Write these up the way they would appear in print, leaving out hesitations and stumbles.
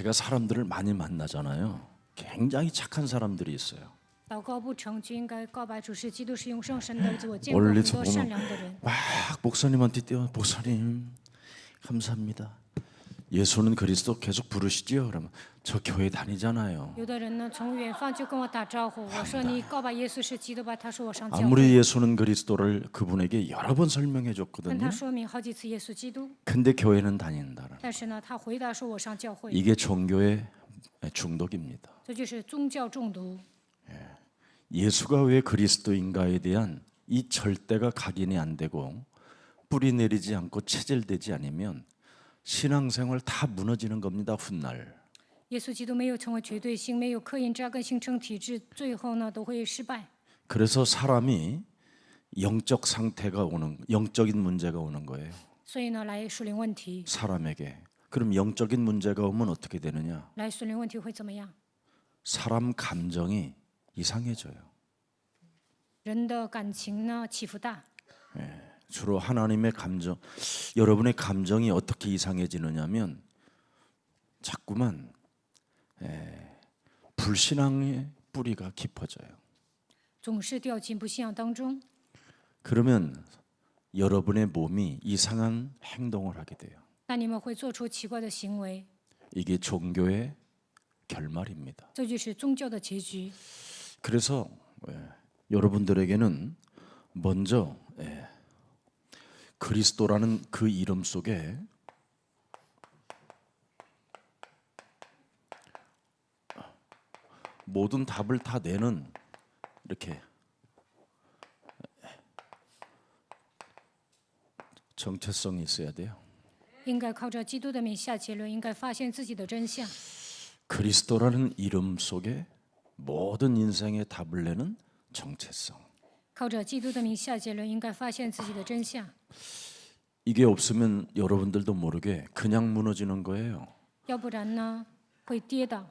제가 사람들을 많이 만나잖아요. 굉장히 착한 사람들이 있어요. 祷告不成就应该告白主是基督，是用圣神的儿子。我见过 멀리 很 서 多善良的人， 막 목사님한테 뛰어 목사님 감사합니다. 예수는 그리스도 계속 부르시지요. 그러면 저 교회 다니잖아요. 有的人呢从远方就跟我打招呼，我说你告白耶稣是基督吧？他说我上教 아무리 会， 예수는 그리스도를 그분에게 여러 번 설명해 跟 줬거든요. 他说明好几次耶稣基督， 근데 교회는 다닌다는 但是呢他回答说我上教会， 이게 종교의 중독입니다. 这就是宗教中毒。 예수가 왜 그리스도인가에 대한 이 절대가 각인이 안 되고 뿌리 내리지 않고 체질되지 않으면 신앙생활 다 무너지는 겁니다. 훗날. 耶稣基督没有成为绝对性，没有刻印扎根形成体制，最后呢都会失败。 그래서 사람이 영적 상태가 오는 영적인 문제가 오는 거예요. 所以呢来属灵问题， 사람에게. 그럼 영적인 문제가 오면 어떻게 되느냐? 来属灵问题会怎么样？ 사람 감정이 이상해져요. 人的感情呢起伏大， 주로 하나님의 감정, 여러분의 감정이 어떻게 이상해지느냐면 자꾸만 불신앙의 뿌리가 깊어져요. 总是掉进不信仰当中。 그러면 여러분의 몸이 이상한 행동을 하게 돼요. 那你们会做出奇怪的行为， 이게 종교의 결말입니다. 这就是宗教的结局。 그래서 여러분들에게는 먼저 그리스도라는 그 이름 속에 모든 답을 다 내는 이렇게 정체성이 있어야 돼요. 应该靠着基督的名下结论，应该发现自己的真相。 그리스도라는 이름 속에 모든 인생의 답을 내는 정체성. 靠着基督的名下结论，应该发现自己的真相。 이게 없으면 여러분들도 모르게 그냥 무너지는 거예요. 要不然呢，会跌倒。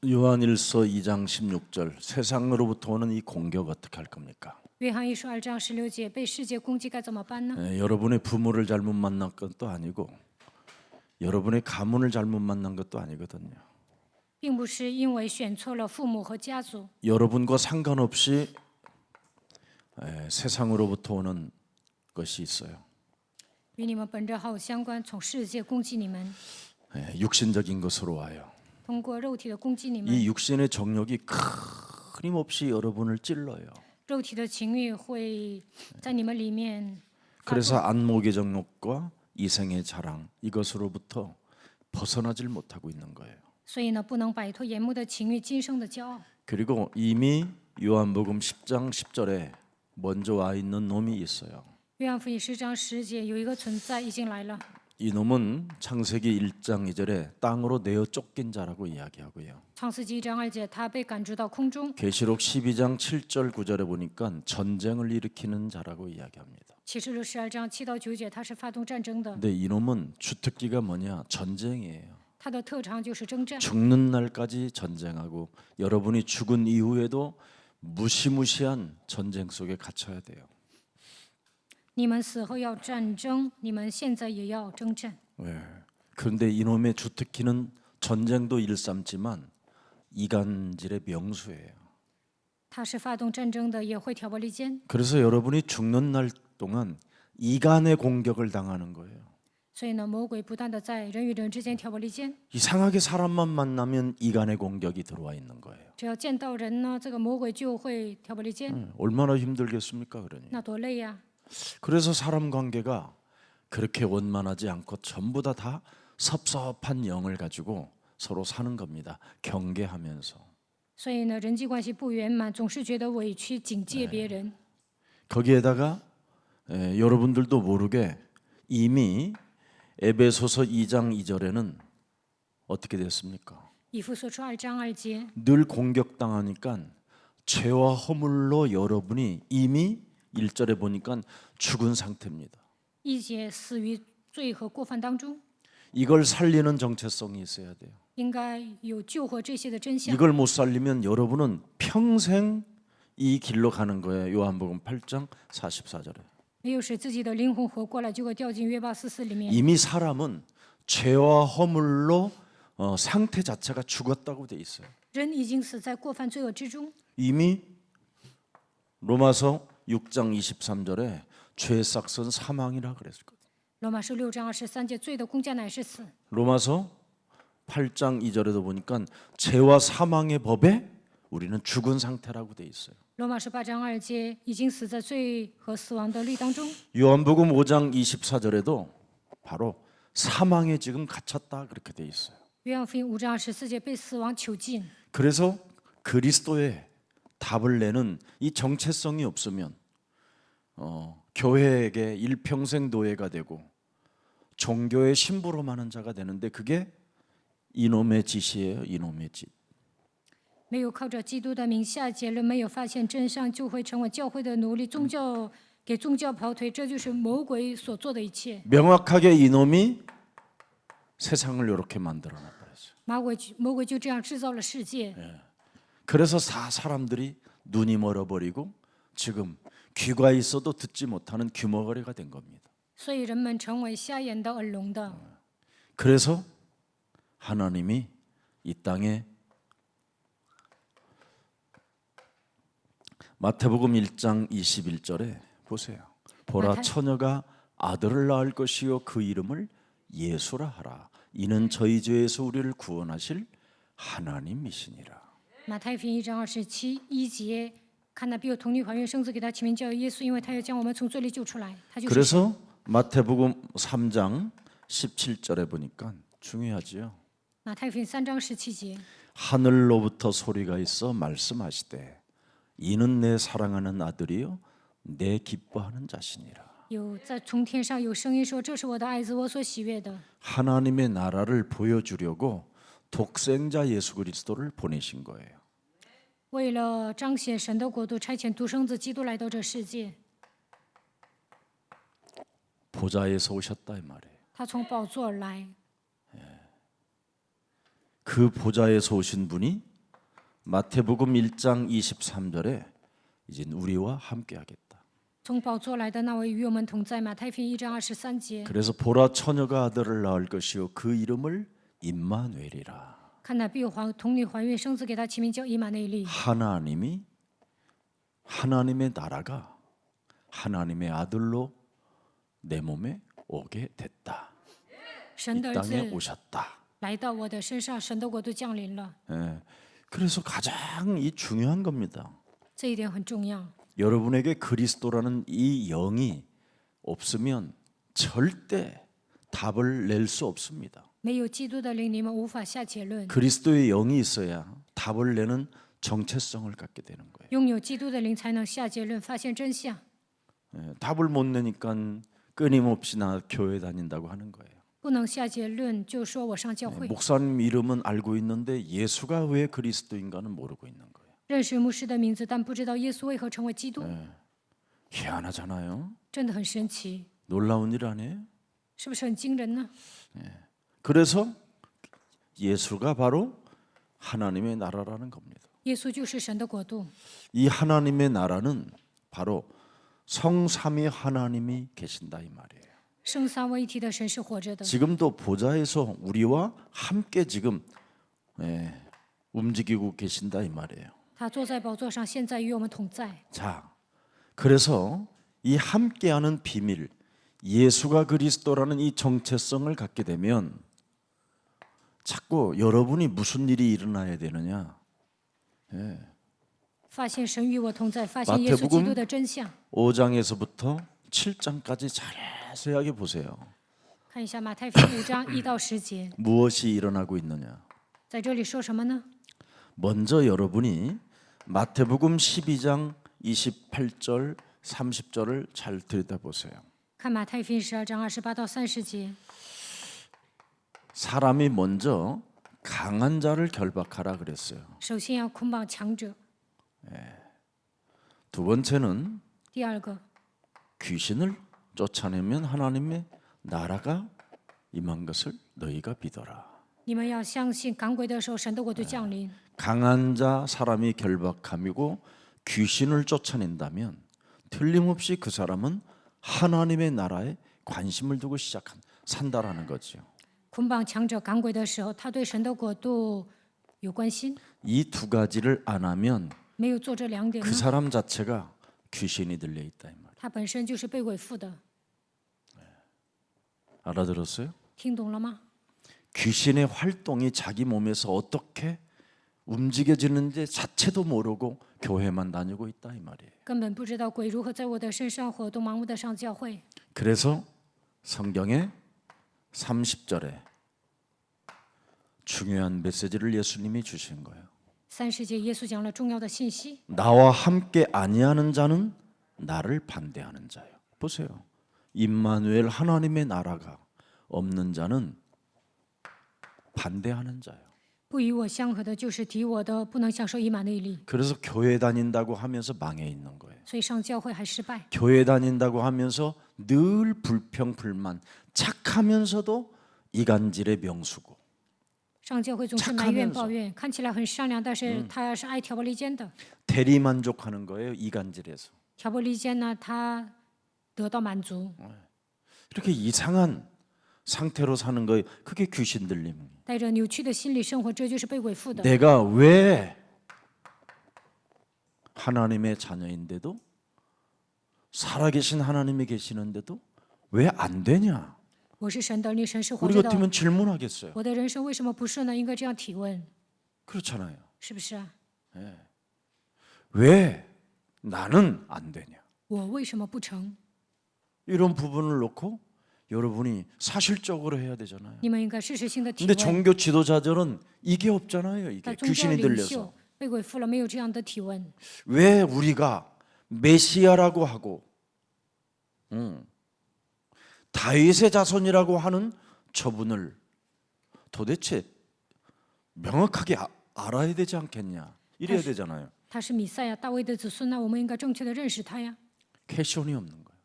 요한일서 2장 16절 세상으로부터 오는 이 공격 어떻게 할 겁니까? 约翰一书2章16节，被世界攻击该怎么办呢？ 여러분의 부모를 잘못 만난 것도 아니고 여러분의 가문을 잘못 만난 것도 아니거든요. 并不是因为选错了父母和家族， 여러분과 상관없이 세상으로부터 오는 것이 있어요. 与你们本质毫无相关。从世界攻击你们， 육신적인 것으로 와요. 通过肉体的攻击你们， 이 육신의 정욕이 끊임없이 여러분을 찔러요. 肉体的情欲会在你们里面发 그래서 作。 안목의 정욕과 이생의 자랑 이것으로부터 벗어나질 못하고 있는 거예요. 所以呢，不能摆脱眼目的情欲、今生的骄傲。 그리고 이미 요한복음 10장 10절에 먼저 와 있는 놈이 있어요. 约翰福音10章10节有一个存在已经来了， 이 놈은 창세기 1장 2절에 땅으로 내어 쫓긴 자라고 이야기하고요. 创世纪1章2节，他被赶逐到空中。 계시록 12장 7절 9절에 보니까 전쟁을 일으키는 자라고 이야기합니다. 启示录12章7到9节，他是发动战争的， 근데 이 놈은 주특기가 뭐냐? 전쟁이에요. 他的特长就是征战。 죽는 날까지 전쟁하고 여러분이 죽은 이후에도 무시무시한 전쟁 속에 갇혀야 돼요. 你们死后要战争，你们现在也要征战。 그런데 이놈의 주특기는 전쟁도 일삼지만 이간질의 명수예요. 他是发动战争的，也会挑拨离间。 그래서 여러분이 죽는 날 동안 이간의 공격을 당하는 거예요. 所以呢，魔鬼不断的在人与人之间挑拨离间。 이상하게 사람만 만나면 이간의 공격이 들어와 있는 거예요. 只要见到人呢，这个魔鬼就会挑拨离间， 얼마나 힘들겠습니까, 그러니. 那多累呀！ 그래서 사람 관계가 그렇게 원만하지 않고 전부 다 섭섭한 영을 가지고 서로 사는 겁니다. 경계하면서. 所以呢，人际关系不圆满，总是觉得委屈，警戒别人。 거기에다가 여러분들도 모르게 이미 에베소서 2장 2절에는 어떻게 됐습니까? 以弗所书2章2节， 늘 공격당하니까 죄와 허물로 여러분이 이미 1절에 보니까 죽은 상태입니다. 1节死于罪和过犯当中， 이걸 살리는 정체성이 있어야 돼요. 应该有救活这些的真相。 이걸 못 살리면 여러분은 평생 이 길로 가는 거예요. 요한복음 8장 44절에. 没有使自己的灵魂活过来，就会掉进约巴44里面。 이미 사람은 죄와 허물로 상태 자체가 죽었다고 돼 있어요. 人已经死在过犯罪恶之中。 이미 로마서 6장 23절에 죄의 싹은 사망이라 그랬을 거예요. 罗马书6章23节，罪的工价乃是死。 로마서 8장 2절에도 보니까 죄와 사망의 법에 우리는 죽은 상태라고 돼 있어요. 罗马书8章2节，已经死在罪和死亡的律当中。 요한복음 5장 24절에도 바로 사망에 지금 갇혔다 그렇게 돼 있어요. 约翰福音5章24节，被死亡囚禁。 그래서 그리스도의 답을 내는 이 정체성이 없으면 교회에게 일평생 노예가 되고 종교의 심부름 하는 자가 되는데 그게 이놈의 짓이에요. 이놈의 짓. 没有靠着基督的名下结论，没有发现真相，就会成为教会的奴隶，给宗教跑腿，这就是魔鬼所做的一切。 명확하게 이놈이 세상을 이렇게 만들어 놨어요. 魔鬼就这样制造了世界， 그래서 사람들이 눈이 멀어버리고 지금 귀가 있어도 듣지 못하는 귀머거리가 된 겁니다. 所以人们成为瞎眼的、耳聋的。 그래서 하나님이 이 땅에 마태복음 1장 21절에 보세요. 보라 처녀가 아들을 낳을 것이요 그 이름을 예수라 하라. 이는 저희 죄에서 우리를 구원하실 하나님이시니라. 马太福音1章27节，看那必有童女怀孕生子，给他起名叫耶稣，因为他要将我们从罪里救出来。他就是。 그래서 마태복음 3장 17절에 보니까 중요하지요. 马太福音3章17节， 하늘로부터 소리가 있어 말씀하시되 이는 내 사랑하는 아들이요 내 기뻐하는 자신이라. 从天上有声音说：“这是我的爱子，我所喜悦的。” 하나님의 나라를 보여주려고 독생자 예수 그리스도를 보내신 거예요. 为了彰显神的国度，差遣独生子基督来到这世界。 보좌에서 오셨다 이 말이에요. 他从宝座而来， 그 보좌에서 오신 분이 마태복음 1장 23절에 이제 우리와 함께하겠다. 从宝座来的那位与我们同在。马太福音1章23节， 그래서 보라 처녀가 아들을 낳을 것이요 그 이름을 임마누엘이라. 看那必有童女怀孕生子，给他起名叫以马内利。 하나님의 나라가 하나님의 아들로 내 몸에 오게 됐다. 神 이 的儿 땅에 子 오셨다. 来到我的身上，神的国度降临了。 예. 그래서 가장 이 중요한 겁니다. 这一点很重要。 여러분에게 그리스도라는 이 영이 없으면 절대 답을 낼 수 없습니다. 没有基督的灵，你们无法下结论。 그리스도의 영이 있어야 답을 내는 정체성을 갖게 되는 거예요. 拥有基督的灵，才能下结论，发现真相。 예. 답을 못 내니까 끊임없이 나 교회 다닌다고 하는 거예요. 不能下结论，就说我上教会。 목사님 이름은 알고 있는데 예수가 왜 그리스도인가는 모르고 있는 거예요. 认识牧师的名字，但不知道耶稣为何成为基督， 희한하잖아요. 真的很神奇， 놀라운 일 아니에요? 是不是很惊人呢？ 그래서 예수가 바로 하나님의 나라라는 겁니다. 耶稣就是神的国度， 이 하나님의 나라는 바로 성삼위 하나님이 계신다 이 말이에요. 圣三位一体的神是活着的， 지금도 보좌에서 우리와 함께 지금 움직이고 계신다 이 말이에요. 他坐在宝座上，现在与我们同在。 자, 그래서 이 함께하는 비밀, 예수가 그리스도라는 이 정체성을 갖게 되면 자꾸 여러분이 무슨 일이 일어나야 되느냐? 发现神与我同在，发现耶稣基督的真相。 5장에서부터 7장까지 자세하게 보세요. 看一下马太福音5章1到10节， 무엇이 일어나고 있느냐? 在这里说什么呢？ 먼저 여러분이 마태복음 12장 28절, 30절을 잘 들여다보세요. 看马太福音12章28到30节， 사람이 먼저 강한 자를 결박하라 그랬어요. 首先要捆绑强者， 두 번째는 第二个 귀신을 쫓아내면 하나님의 나라가 임한 것을 너희가 믿어라. 你们要相信赶鬼的时候，神的国度降临。 강한 자 사람이 결박함이고 귀신을 쫓아낸다면 틀림없이 그 사람은 하나님의 나라에 관심을 두고 산다라는 거죠. 捆绑强者赶鬼的时候，他对神的国度有关心， 이 두 가지를 안 하면 没有做这两点 그 呢， 사람 자체가 귀신이 들려 있다 이 말. 他本身就是被鬼附的。 알아들었어요? 听懂了吗？ 귀신의 활동이 자기 몸에서 어떻게 움직여지는지 자체도 모르고 교회만 다니고 있다 이 말이에요. 根本不知道鬼如何在我的身上活动，盲目的上教会。 그래서 성경의 30절에 중요한 메시지를 예수님이 주신 거예요. 30节耶稣讲了重要的信息， 나와 함께 아니하는 자는 나를 반대하는 자요. 보세요. 임마누엘 하나님의 나라가 없는 자는 반대하는 자요. 不与我相合的，就是敌我的，不能享受以马内利。 그래서 교회 다닌다고 하면서 망해 있는 거예요. 所以上教会还失败， 교회 다닌다고 하면서 늘 불평 불만, 착하면서도 이간질의 명수고 上教会总是埋怨抱怨，看起来很善良，但是他是爱挑拨离间的。 대리 만족하는 거예요. 이간질에서. 挑拨离间呢，他得到满足， 이렇게 이상한 상태로 사는 거예요. 그게 귀신 들림. 带着扭曲的心理生活，这就是被鬼附的。 내가 왜 하나님의 자녀인데도 살아계신 하나님이 계시는데도 왜 안 되냐? 我是神的儿女，神是活 우리 着的， 같으면 질문하겠어요. 我的人生为什么不是呢？应该这样提问， 그렇잖아요. 是不是啊？ 왜 나는 안 되냐? 我为什么不成？ 이런 부분을 놓고 여러분이 사실적으로 해야 되잖아요. 你们应该事实性的提 근데 问。 종교 지도자들은 이게 없잖아요. 但 이게 宗教 귀신이 领 들려서 袖被鬼附了，没有这样的提问。 왜 우리가 메시아라고 하고 다윗의 자손이라고 하는 저분을 도대체 명확하게 알아야 되지 않겠냐? 이래야 되잖아요. 他是弥赛亚，大卫的子孙，那我们应该正确的认识他呀， 퀘션이 없는 거예요.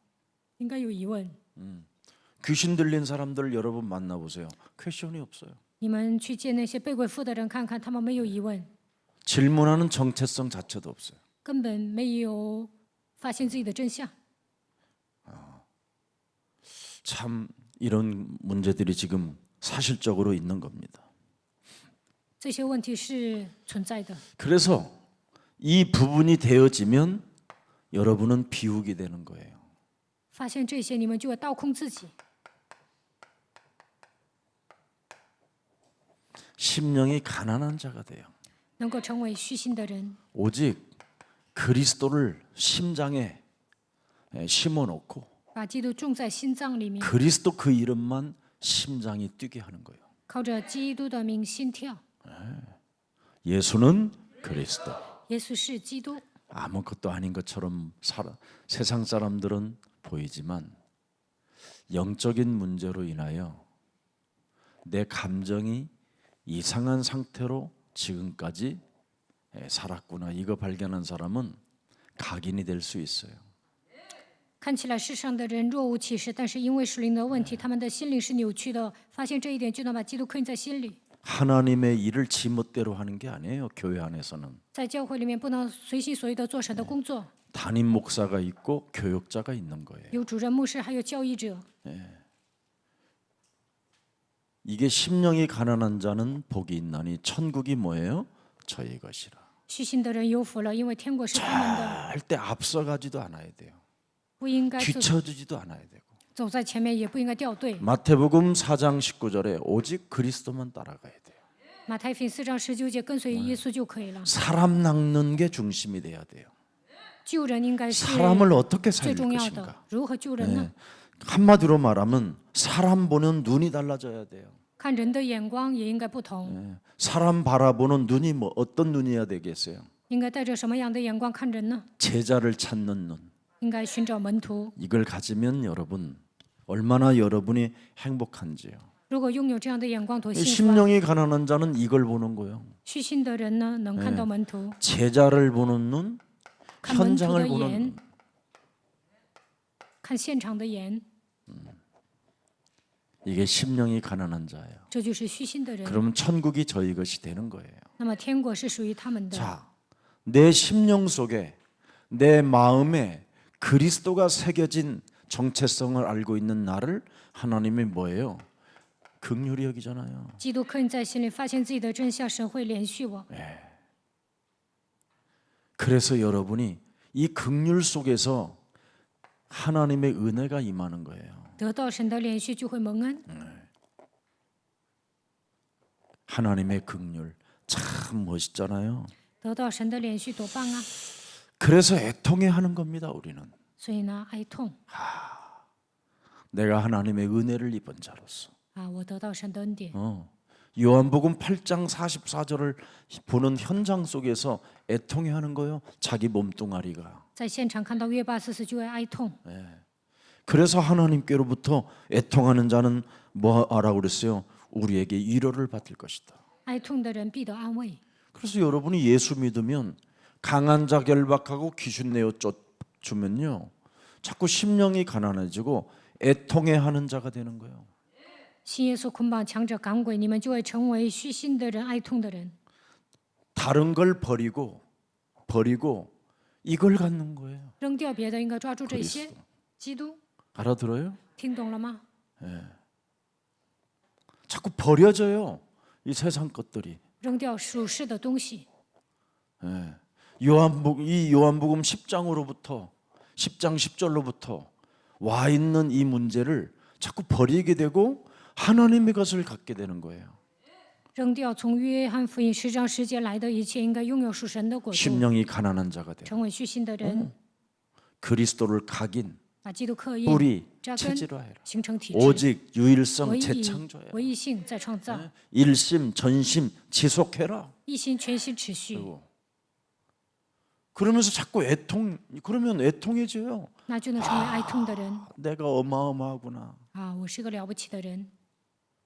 应该有疑问。 귀신 들린 사람들 여러분 만나보세요. 퀘션이 없어요. 你们去见那些被鬼附的人，看看他们没有疑问， 질문하는 정체성 자체도 없어요. 根本没有发现自己的真相。 참 이런 문제들이 지금 사실적으로 있는 겁니다. 这些问题是存在的， 그래서 이 부분이 되어지면 여러분은 비우게 되는 거예요. 发现这些，你们就要倒空自己， 심령이 가난한 자가 돼요. 能够成为虚心的人， 오직 그리스도를 심장에 심어놓고 把基督种在心脏里面， 그리스도 그 이름만 심장이 뛰게 하는 거예요. 靠着基督的名心跳。 예수는 그리스도. 耶稣是基督， 아무것도 아닌 것처럼 세상 사람들은 보이지만 영적인 문제로 인하여 내 감정이 이상한 상태로 지금까지 살았구나 이거 발견한 사람은 각인이 될 수 있어요. 看起来世上的人若无其事，但是因为属灵的问题，他们的心灵是扭曲的。发现这一点，就能把基督刻印在心里。 하나님의 일을 지멋대로 하는 게 아니에요. 교회 안에서는 在教会里面，不能随心所欲的做神的工作， 담임 목사가 있고 교역자가 있는 거예요. 有主任、牧师，还有教义者。 이게 심령이 가난한 자는 복이 있나니 천국이 뭐예요? 저희 것이라. 虚心的人有福了，因为天国是他们的。 절대 앞서가지도 않아야 돼요. 不应该 뒤처지지도 않아야 되고. 走在前面，也不应该掉队。 마태복음 4장 19절에 오직 그리스도만 따라가야 돼요. 马太福音4章19节，跟随耶稣就可以了。 사람 낚는 게 중심이 돼야 돼요. 救人应该是 사람을 어떻게 最 살릴 重要的 것인가? 。如何救人呢？ 한마디로 말하면 사람 보는 눈이 달라져야 돼요. 看人的眼光也应该不同， 사람 바라보는 눈이 뭐 어떤 눈이어야 되겠어요? 应该带着什么样的眼光看人呢？ 제자를 찾는 눈. 应该寻找门徒。 이걸 가지면 여러분 얼마나 여러분이 행복한지요. 如果拥有这样的眼光，多幸福啊！ 심령이 가난한 자는 이걸 보는 거예요. 虚心的人呢，能看到门徒， 제자를 보는 눈, 看门徒 현장을 的 보는 眼 눈. ，看现场的眼， 이게 심령이 가난한 자예요. 这就是虚心的人。 그러면 천국이 저희 것이 되는 거예요. 那么天国是属于他们的。 자, 내 심령 속에 내 마음에 그리스도가 새겨진 정체성을 알고 있는 나를 하나님이 뭐예요? 긍휼히 여기잖아요. 基督刻印在心里，发现自己的真相，神会连续我。 그래서 여러분이 이 긍휼 속에서 하나님의 은혜가 임하는 거예요. 得到神的连续就会蒙恩。 하나님의 긍휼 참 멋있잖아요. 得到神的连续多棒啊！ 그래서 애통해 하는 겁니다. 우리는 所以呢，哀痛 내가 하나님의 은혜를 입은 자로서. 啊，我得到神的恩典。 요한복음 8장 44절을 보는 현장 속에서 애통해 하는 거예요. 자기 몸뚱아리가. 在现场看到约巴44就会哀痛， 그래서 하나님께로부터 애통하는 자는 뭐하라고 그랬어요? 우리에게 위로를 받을 것이다. 哀痛的人必得安慰。 그래서 여러분이 예수 믿으면 강한 자 결박하고 귀신 내어 쫓주면요 자꾸 심령이 가난해지고 애통해 하는 자가 되는 거예요. 信耶稣捆绑强者赶鬼，你们就会成为虚心的人、哀痛的人。 다른 걸 버리고 이걸 갖는 거예요. 扔掉别的，应该抓住这些 그리스도 。基督， 알아들어요? 听懂了吗？ 자꾸 버려져요. 이 세상 것들이. 扔掉属世的东西。 요한복음 10장으로부터 10장 10절로부터 와 있는 이 문제를 자꾸 버리게 되고 하나님의 것을 갖게 되는 거예요. 扔掉从约翰福音10章10节来的一切，应该拥有属神的国度， 심령이 가난한 자가 되고 成为虚心的人， 그리스도를 각인 把基督刻印、 뿌리 扎根， 체질화해라. 形成体制， 오직 유일성 唯一 재창조해라. 唯一性再创造， 일심 전심 지속해라. 一心全心持续， 그러면서 자꾸 그러면 애통해져요. 那就能成为哀痛的人 내가 어마어마하구나. 啊！我是个了不起的人，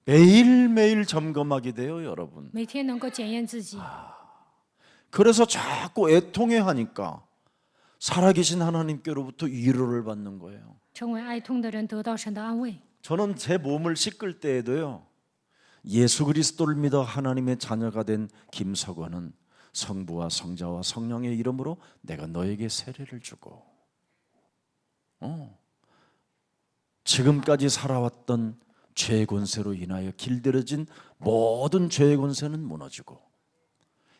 매일매일 점검하게 돼요, 여러분. 每天能够检验自己， 그래서 자꾸 애통해 하니까 살아계신 하나님께로부터 위로를 받는 거예요. 成为哀痛的人得到神的安慰。 저는 제 몸을 씻을 때에도요. 예수 그리스도를 믿어 하나님의 자녀가 된 김석원은 성부와 성자와 성령의 이름으로 내가 너에게 세례를 주고 지금까지 살아왔던 죄의 권세로 인하여 길들여진 모든 죄의 권세는 무너지고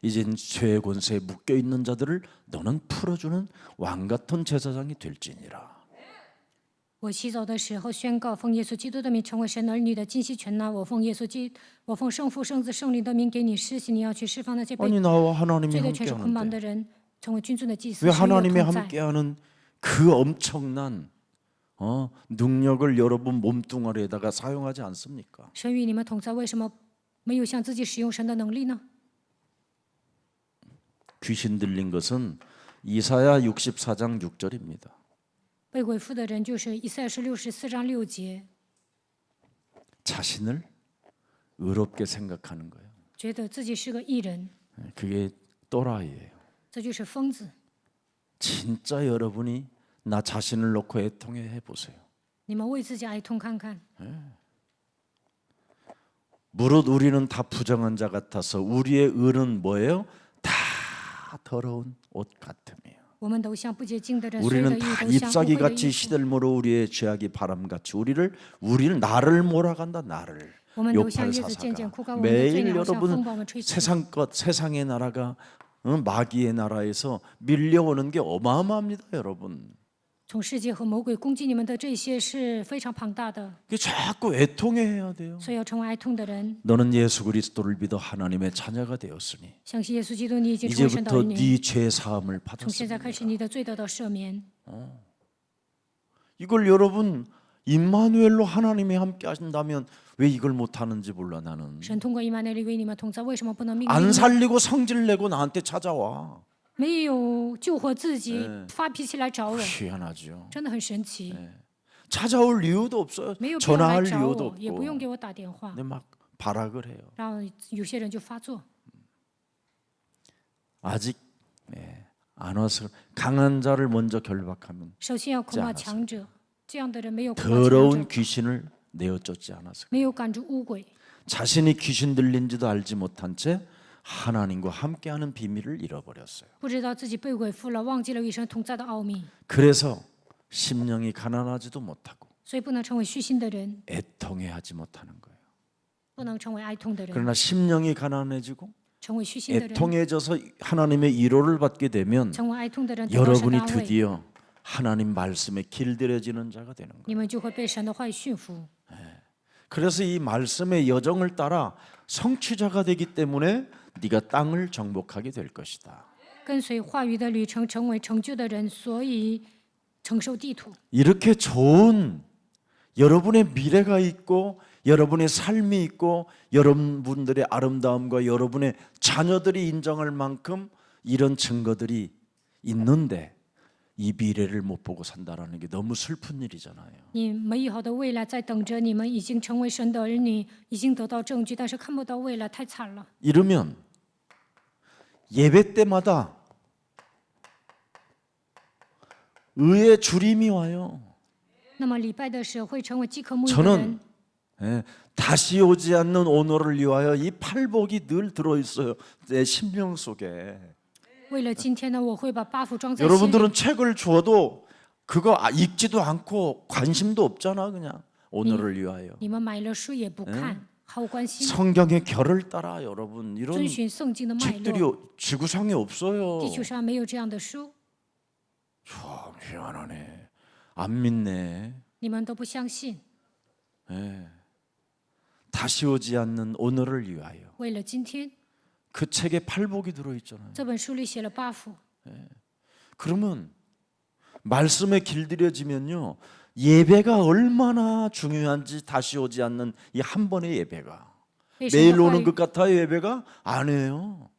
이젠 죄의 권세에 묶여있는 자들을 너는 풀어주는 왕같은 제사장이 될지니라. 我洗澡的时候宣告，奉耶稣基督的名成为神儿女的金息全拿。我奉圣父、圣子、圣灵的名给你施洗，你要去释放那些被 아니 나와 하나님이 罪的权势捆绑 함께하는데 的人，成为君尊的祭司。 왜 神与我 하나님이 同在。 함께하는 그 엄청난 능력을 여러분 몸뚱아리에다가 사용하지 않습니까? 神与你们同在，为什么没有向自己使用神的能力呢？ 귀신 들린 것은 이사야 64장 6절입니다. 被鬼附的人就是以赛亚书64章6节， 자신을 의롭게 생각하는 거예요. 觉得自己是个义人， 그게 또라이예요. 这就是疯子。 진짜 여러분이 나 자신을 놓고 애통해 해보세요. 你们为自己哀痛看看。 무릇 우리는 다 부정한 자 같아서 우리의 의는 뭐예요? 다 더러운 옷 같음이에요. 我们都像不洁净的人，所有 우리는 的义 다 都像污秽的 잎사귀같이 衣服。 시들므로 우리의 죄악이 바람같이 우리를 나를 몰아간다. 나를 我们都像 요팔 叶子渐渐 사사가 枯干，我们的罪 매일 孽好像风 여러분 把我们吹起。 세상 것 세상의 나라가 마귀의 나라에서 밀려오는 게 어마어마합니다, 여러분. 从世界和魔鬼攻击你们的这些是非常庞大的， 그 자꾸 애통해야 돼요. 所以要成为哀痛的人。 너는 예수 그리스도를 믿어 하나님의 자녀가 되었으니 相信耶稣基督，你已经成为神的儿 이제부터 女。 네 죄 사함을 从现在 받았습니다. 开始，你的罪得到赦免。 이걸 여러분 임마누엘로 하나님이 함께 하신다면 왜 이걸 못 하는지 몰라 나는. 神通过以马内利为你们同在，为什么不能命令 안 你？ 살리고 성질 내고 나한테 찾아와. 没有救活自己，发脾气来找我， 희한하죠. 真的很神奇。 찾아올 이유도 없어요. 没有必要来 전화할 找 이유도 我，也不用 없고. 给我打电话， 근데 막 발악을 해요. 然后有些人就发作。 아직 안 와서 강한 자를 먼저 결박하면 首先要捆绑 않았어요 强者，这样的人没有捆绑强 더러운 者， 귀신을 내어 쫓지 않아서 没有赶住污鬼， 자신이 귀신 들린지도 알지 못한 채 하나님과 함께하는 비밀을 잃어버렸어요. 不知道自己被鬼附了，忘记了与神同在的奥秘， 그래서 심령이 가난하지도 못하고 所以不能成为虚心的人， 애통해하지 못하는 거예요. 不能成为哀痛的人， 그러나 심령이 가난해지고 成为虚心的人， 애통해져서 하나님의 위로를 받게 되면 成为哀痛的人，得到神的 여러분이 安慰， 드디어 하나님 말씀에 길들여지는 자가 되는 거예요. 你们就会被神的话语驯服。 그래서 이 말씀의 여정을 따라 성취자가 되기 때문에 네가 땅을 정복하게 될 것이다. 跟随话语的旅程，成为成就的人，所以承受地土。 이렇게 좋은 여러분의 미래가 있고 여러분의 삶이 있고 여러분들의 아름다움과 여러분의 자녀들이 인정할 만큼 이런 증거들이 있는데 이 미래를 못 보고 산다라는 게 너무 슬픈 일이잖아요. 你美好的未来在等着你们，已经成为神的儿女，已经得到证据，但是看不到未来，太惨了。 이러면 예배 때마다 의의 주림이 와요. 那么礼拜的时候会成为饥渴沐浴的人 저는 。 다시 오지 않는 오늘을 위하여 이 팔복이 늘 들어 있어요. 내 심령 속에. 为了今天呢，我会把八福装在心里。 여러분들은 책을 주어도 그거 읽지도 않고 관심도 없잖아 그냥 오늘을 위하여. 你们买了书也不看，毫无关心， 성경의 결을 따라 여러분 이런 遵循圣经的脉 책들이 络。 지구상에 없어요. 地球上没有这样的书， 참 희한하네. 안 믿네. 你们都不相信。 다시 오지 않는 오늘을 위하여. 为了今天， 그 책에 팔복이 들어 있잖아요. 这本书里写了八福。 그러면 말씀에 길들여지면요 예배가 얼마나 중요한지 다시 오지 않는 이 한 번의 예배가 被神 매일 的话 오는 语 것 같아요. 예배가 아니에요.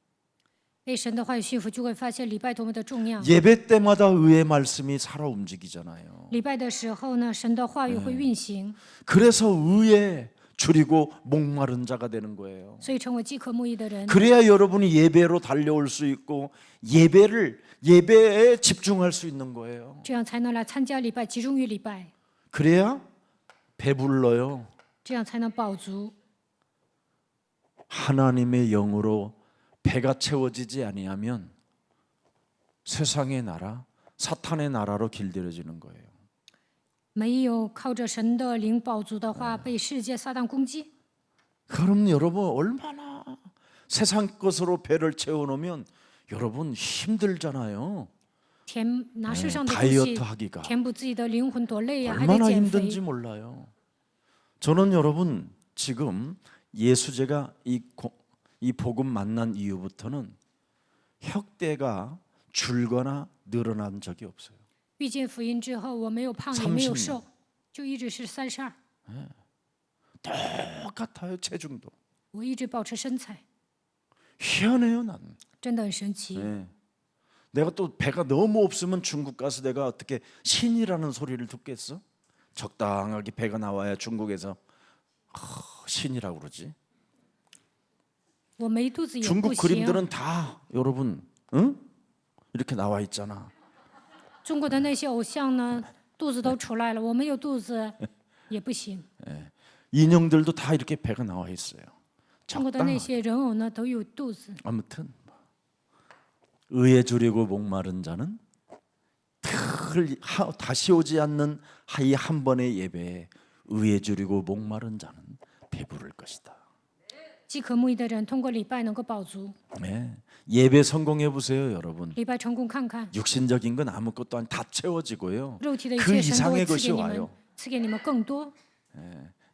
被神的话语驯服，就会发现礼拜多么的重要。 예배 때마다 의의 말씀이 살아 움직이잖아요. 礼拜的时候呢，神的话语会运行， 그래서 의에 줄이고 목마른 자가 되는 거예요. 所以成为饥渴慕义的人， 그래야 여러분이 예배로 달려올 수 있고 예배에 집중할 수 있는 거예요. 这样才能来参加礼拜，集中于礼拜， 그래야 배불러요. 这样才能饱足。 하나님의 영으로 배가 채워지지 아니하면 세상의 나라, 사탄의 나라로 길들여지는 거예요. 没有靠着神的灵饱足的话，被世界撒旦攻击。 그럼 여러분 얼마나 세상 것으로 배를 채워놓으면 여러분 힘들잖아요. 拿世上的东 다이어트 西 하기가 填补自己的灵魂多累呀、还得 얼마나 减肥。 힘든지 몰라요. 저는 여러분 지금 예수제가 이 복음 만난 이후부터는 혁대가 줄거나 늘어난 적이 없어요. 遇见福音之后，我没有胖也没有瘦，就一直是32。 똑같아요. 체중도. 我一直保持身材， 희한해요 난. 真的很神奇。 네. 내가 또 배가 너무 없으면 중국 가서 내가 어떻게 신이라는 소리를 듣겠어? 적당하게 배가 나와야 중국에서 신이라고 그러지. 我没肚子也不 중국 行。 그림들은 다 여러분 응? 이렇게 나와 있잖아. 中国的那些偶像呢，肚子都出来了，我没有肚子也不行。 인형들도 다 이렇게 배가 나와 있어요. 中国的那 적당하게. 些人偶呢，都有肚子。 아무튼 의에 줄이고 목마른 자는 다시 오지 않는 이 한 번의 예배에 의에 줄이고 목마른 자는 배부를 것이다. 饥渴慕义的人通过礼拜能够饱足， 네. 예배 성공해 보세요, 여러분. 礼拜成功看看， 육신적인 건 아무것도 아니 다 채워지고요. 肉体的一 그 切神都 이상의 会赐 것이 给你们 와요. ，赐给你们更多，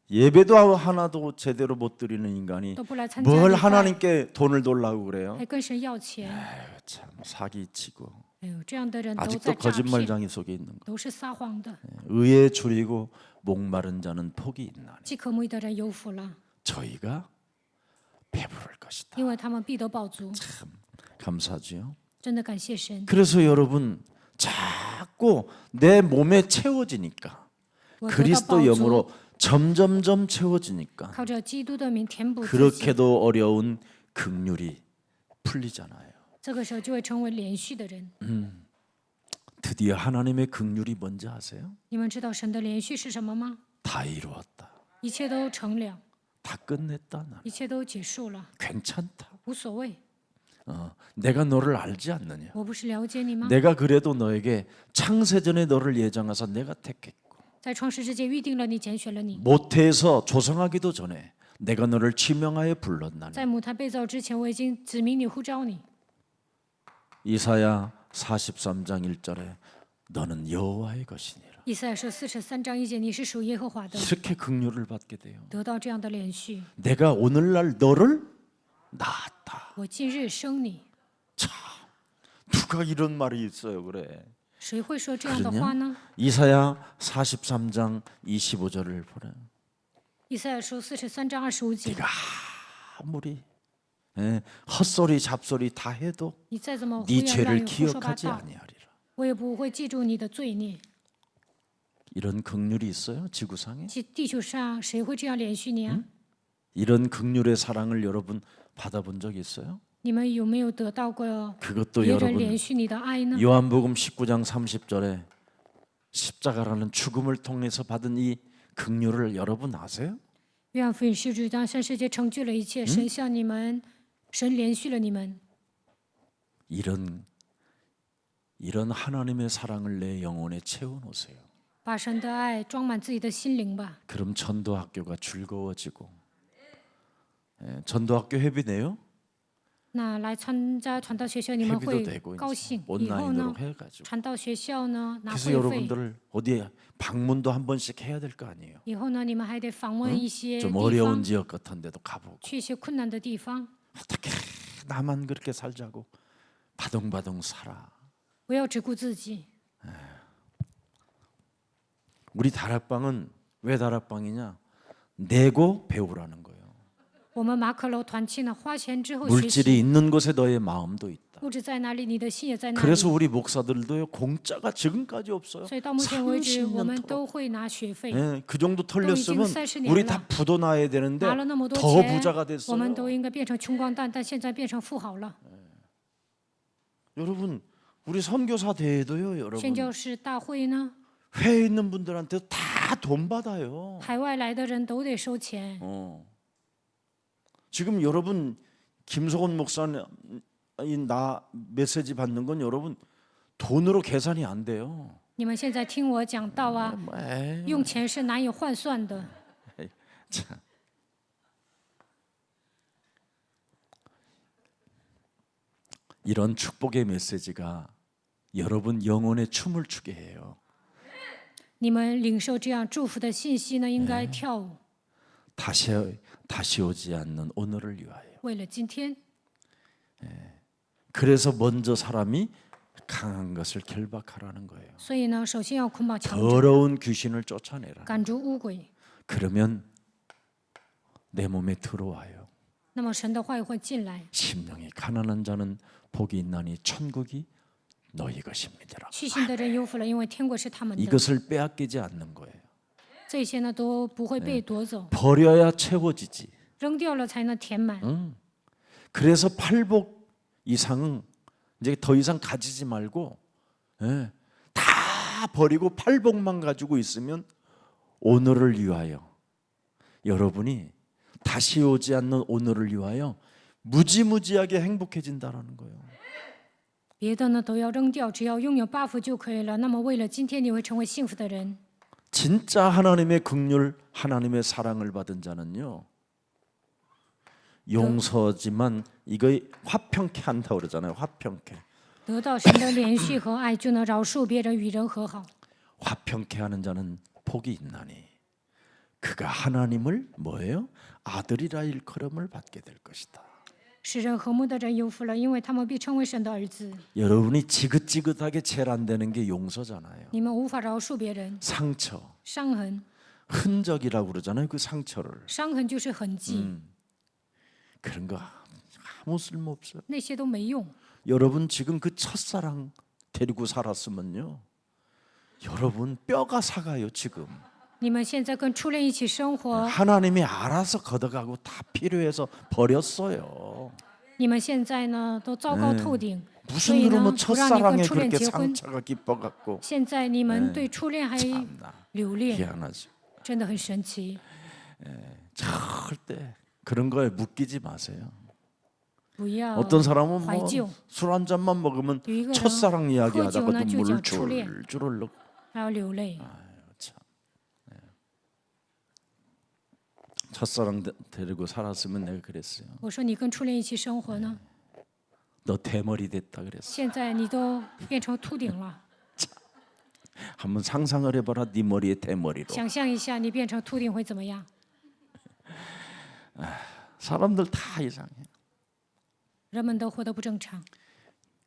예배도 하나도 제대로 못 드리는 인간이 都不来参加 뭘 礼拜， 하나님께 돈을 돌라고 그래요? 还跟神要钱。 아유, 참 사기치고 哎呦，这样的人都 아직도 在诈骗， 거짓말장이 속에 있는 거. 都是撒谎的。 의에 줄이고 목마른 자는 복이 있나니 饥渴慕义的人有福了， 저희가 배부를 것이다. 因为他们必得饱足。 참 감사지요. 真的感谢神， 그래서 여러분 자꾸 내 몸에 채워지니까 我得到 그리스도 饱足， 영으로 점점점 채워지니까 靠着基督的名填补自己， 그렇게도 어려운 긍휼이 풀리잖아요. 这个时候就会成为连续的人。 드디어 하나님의 긍휼이 뭔지 아세요? 你们知道神的连续是什么吗？ 다 이루었다. 一切都成了， 다 끝냈다. 나 一切都结束了， 괜찮다. 无所谓。 내가 너를 알지 않느냐? 我不是了解你吗？ 내가 그래도 너에게 창세전에 너를 예정하사 내가 택했고 在创世之前预定了你，拣选了你， 모태에서 조성하기도 전에 내가 너를 지명하여 불렀나니. 在母胎被造之前，我已经指明你呼召你。 이사야 43장 1절에 너는 여호와의 것이니라. 以赛亚说43章1节，你是属耶和华的， 이렇게 긍휼을 받게 돼요. 得到这样的连续。 내가 오늘날 너를 낳았다. 我今日生你， 참 누가 이런 말이 있어요, 그래. 谁会说这样的话呢？ 이사야 43장 25절을 보라. 以赛亚说43章25节， 네가 아무리 헛소리 잡소리 다 해도 你再怎么胡 네 言乱 죄를 语、胡说八 기억하지 道， 아니하리라. 我也不会记住你的罪孽。 이런 긍휼이 있어요, 지구상에? 地球上谁会这样连续你啊？ 이런 긍휼의 사랑을 여러분 받아본 적 있어요? 你们有没有得到过 그것도 别人 여러분 连续你的爱呢？ 요한복음 19장 30절에 십자가라는 죽음을 통해서 받은 이 긍휼을 여러분 아세요? 约翰福音19章3节成就了一切，神向你们，神连续了你们。 이런 하나님의 사랑을 내 영혼에 채워 놓으세요. 把神的爱装满自己的心灵吧， 그럼 전도학교가 즐거워지고. 전도학교 회비내요? 那来参加传道学校，你们 회비도 会 되고 高 이제 兴。以后呢 온라인으로 ， 해가지고. 传道学校呢拿 그래서 会费， 여러분들 어디에 방문도 한 번씩 해야 될 거 아니에요. 以后呢，你们还得访问一些 좀 地 어려운 方， 지역 같은 데도 가보고. 去一些困难的地方。 어떻게 나만 그렇게 살자고 바둥바둥 살아. 不要只顾自己。 우리 다락방은 왜 다락방이냐? 내고 배우라는 거예요. 我们马可楼团契呢，花钱之后学 물질이 习， 있는 곳에 너의 마음도 있다. 物质在哪里，你的心也在那里。 그래서 우리 목사들도요 공짜가 지금까지 없어요. 所以到目前为止，我们 30년 都会拿学费。 예, 그 정도 털렸으면 都已经30年 우리 了。 다 부도 나야 되는데 拿了那么多 더 钱 부자가 ，我 됐어요. 们都应该变成穷光蛋，但现在变成富豪了。 여러분, 우리 선교사 대회도요, 宣 여러분 教士大会呢， 회에 있는 분들한테 다 돈 받아요. 海外来的人都得收钱。 지금 여러분 김석원 목사님 나 메시지 받는 건 여러분 돈으로 계산이 안 돼요. 你们现在听我讲道啊， 에이, 用钱是难以换算的。 참. 이런 축복의 메시지가 여러분 영혼에 춤을 추게 해요. 你们领受这样祝福的信息呢，应该跳舞， 다시 오지 않는 오늘을 위하여. 为了今天。 그래서 먼저 사람이 강한 것을 결박하라는 거예요. 所以呢，首先要捆绑强者， 더러운 귀신을 쫓아내라. 赶逐污鬼。 그러면 내 몸에 들어와요. 那么神的话语会进来。 심령이 가난한 자는 복이 있나니 천국이 너희 것입니다. 虚心的人有福了，因为天国是他们的。 이것을 빼앗기지 않는 거예요. 这些呢都不会被夺走， 버려야 채워지지. 扔掉了才能填满。 그래서 팔복 이상은 이제 더 이상 가지지 말고 다 버리고 팔복만 가지고 있으면 오늘을 위하여 여러분이 다시 오지 않는 오늘을 위하여 무지무지하게 행복해진다라는 거예요. 别的呢都要扔掉，只要拥有buff就可以了。那么为了今天，你会成为幸福的人。 진짜 하나님의 긍휼, 하나님의 사랑을 받은 자는요. 용서지만 이거 화평케 한다 그러잖아요. 화평케. 得到神的怜恤和爱，就能饶恕别人，与人和好。 화평케 하는 자는 복이 있나니 그가 하나님을 뭐예요? 아들이라 일컬음을 받게 될 것이다. 使人和睦的人有福了，因为他们必称为神的儿子。 여러분이 지긋지긋하게 제일 안 되는 게 용서잖아요. 你们无法饶恕别人， 상처, 伤痕， 흔적이라고 그러잖아요. 그 상처를. 伤痕就是痕迹， 그런 거 아무 쓸모 없어요. 那些都没用。 여러분 지금 그 첫사랑 데리고 살았으면요. 여러분 뼈가 사가요 지금. 你们现在跟初恋一起生活， 하나님이 알아서 걷어가고 다 필요해서 버렸어요. 你们现在呢都糟糕透顶，所 무슨 以呢 그러면 不让你跟 첫사랑에 初恋 그렇게 结婚。 상처가 깊어갖고 现在你们对初恋还 참나 留恋， 희한하죠. 真的很神奇。 절대 그런 거에 묶이지 마세요. 不要 어떤 사람은 怀旧， 뭐 술 한 잔만 먹으면 요 이거는 첫사랑 이야기하다가도 허지오나 물을 주저 초련. 줄줄 흘러. 还要流泪。 참. 첫사랑 데리고 살았으면 내가 그랬어요. 我说你跟初恋一起生活呢， 너 대머리 됐다 그랬어. 现在你都变成秃顶了。 한번 상상을 해봐라. 네 머리에 대머리로. 想象一下，你变成秃顶会怎么样？ 사람들 다 이상해. 人们都活得不正常。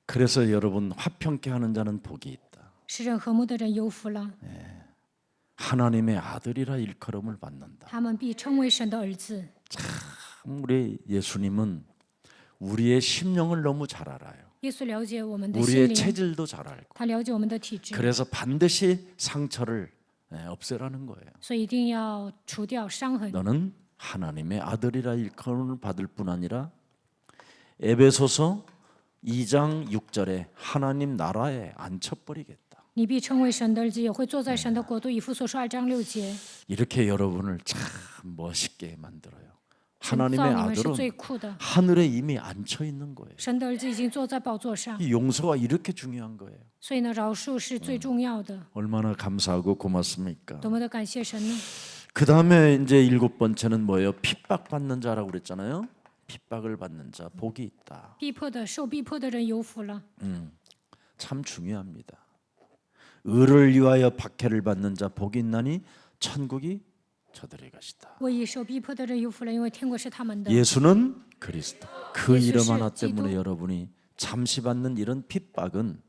그래서 여러분 화평케 하는 자는 복이 있다. 使人和睦的人有福了， 하나님의 아들이라 일컬음을 받는다. 他们必称为神的儿子。 우리 예수님은 우리의 심령을 너무 잘 알아요. 耶稣了解我们的心 우리의 灵， 체질도 잘 알고. 他了解我们的体质， 그래서 반드시 상처를 없애라는 거예요. 所以一定要除掉伤痕。 너는 하나님의 아들이라 일컬음을 받을 뿐 아니라 에베소서 2장 6절에 하나님 나라에 앉혀버리겠다. 你必称为神的儿子，也会坐在神的国度。以弗所书2章6节， 이렇게 여러분을 참 멋있게 만들어요. 神 하나님의 造你们是 아들은 最酷的， 하늘에 이미 앉혀 있는 거예요. 神的儿子已经坐在宝座上， 이 용서가 이렇게 중요한 거예요. 所以呢，饶恕是最重要的。 얼마나 감사하고 고맙습니까? 多么的感谢神呢！ 그 다음에 이제 7번째는 뭐예요? 핍박받는 자라고 그랬잖아요. 핍박을 받는 자 복이 있다. 受逼迫的人有福了。 참 중요합니다. 의를 위하여 박해를 받는 자 복이 있나니 천국이 저들의 것이다. 为义受逼迫的人有福了，因为天国是他们的。 예수는 그리스도. 그 예수 이름 시 하나 때문에 기도. 여러분이 잠시 받는 이런 핍박은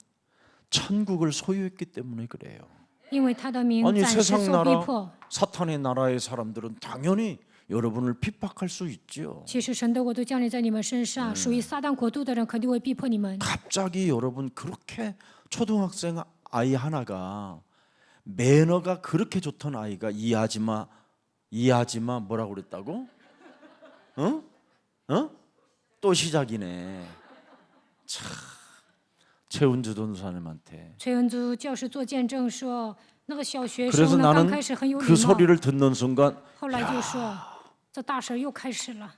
천국을 소유했기 때문에 그래요. 因为他的名 아니 暂时 세상 受逼 나라 迫。 사탄의 나라의 사람들은 당연히 여러분을 핍박할 수 있죠. 其实神的国度降临在你们身上，属于撒旦国度的人肯定会逼迫你们。 갑자기 여러분 그렇게 초등학생 아이 하나가 매너가 그렇게 좋던 아이가 이해하지 마 뭐라고 그랬다고? 또 시작이네. 참 최은주 전사님한테. 崔文祖教师做见证说，那个小学 그래서 生呢，刚 나는 开始很有礼 그 貌， 소리를 듣는 순간 后来就说，这大事又开始了。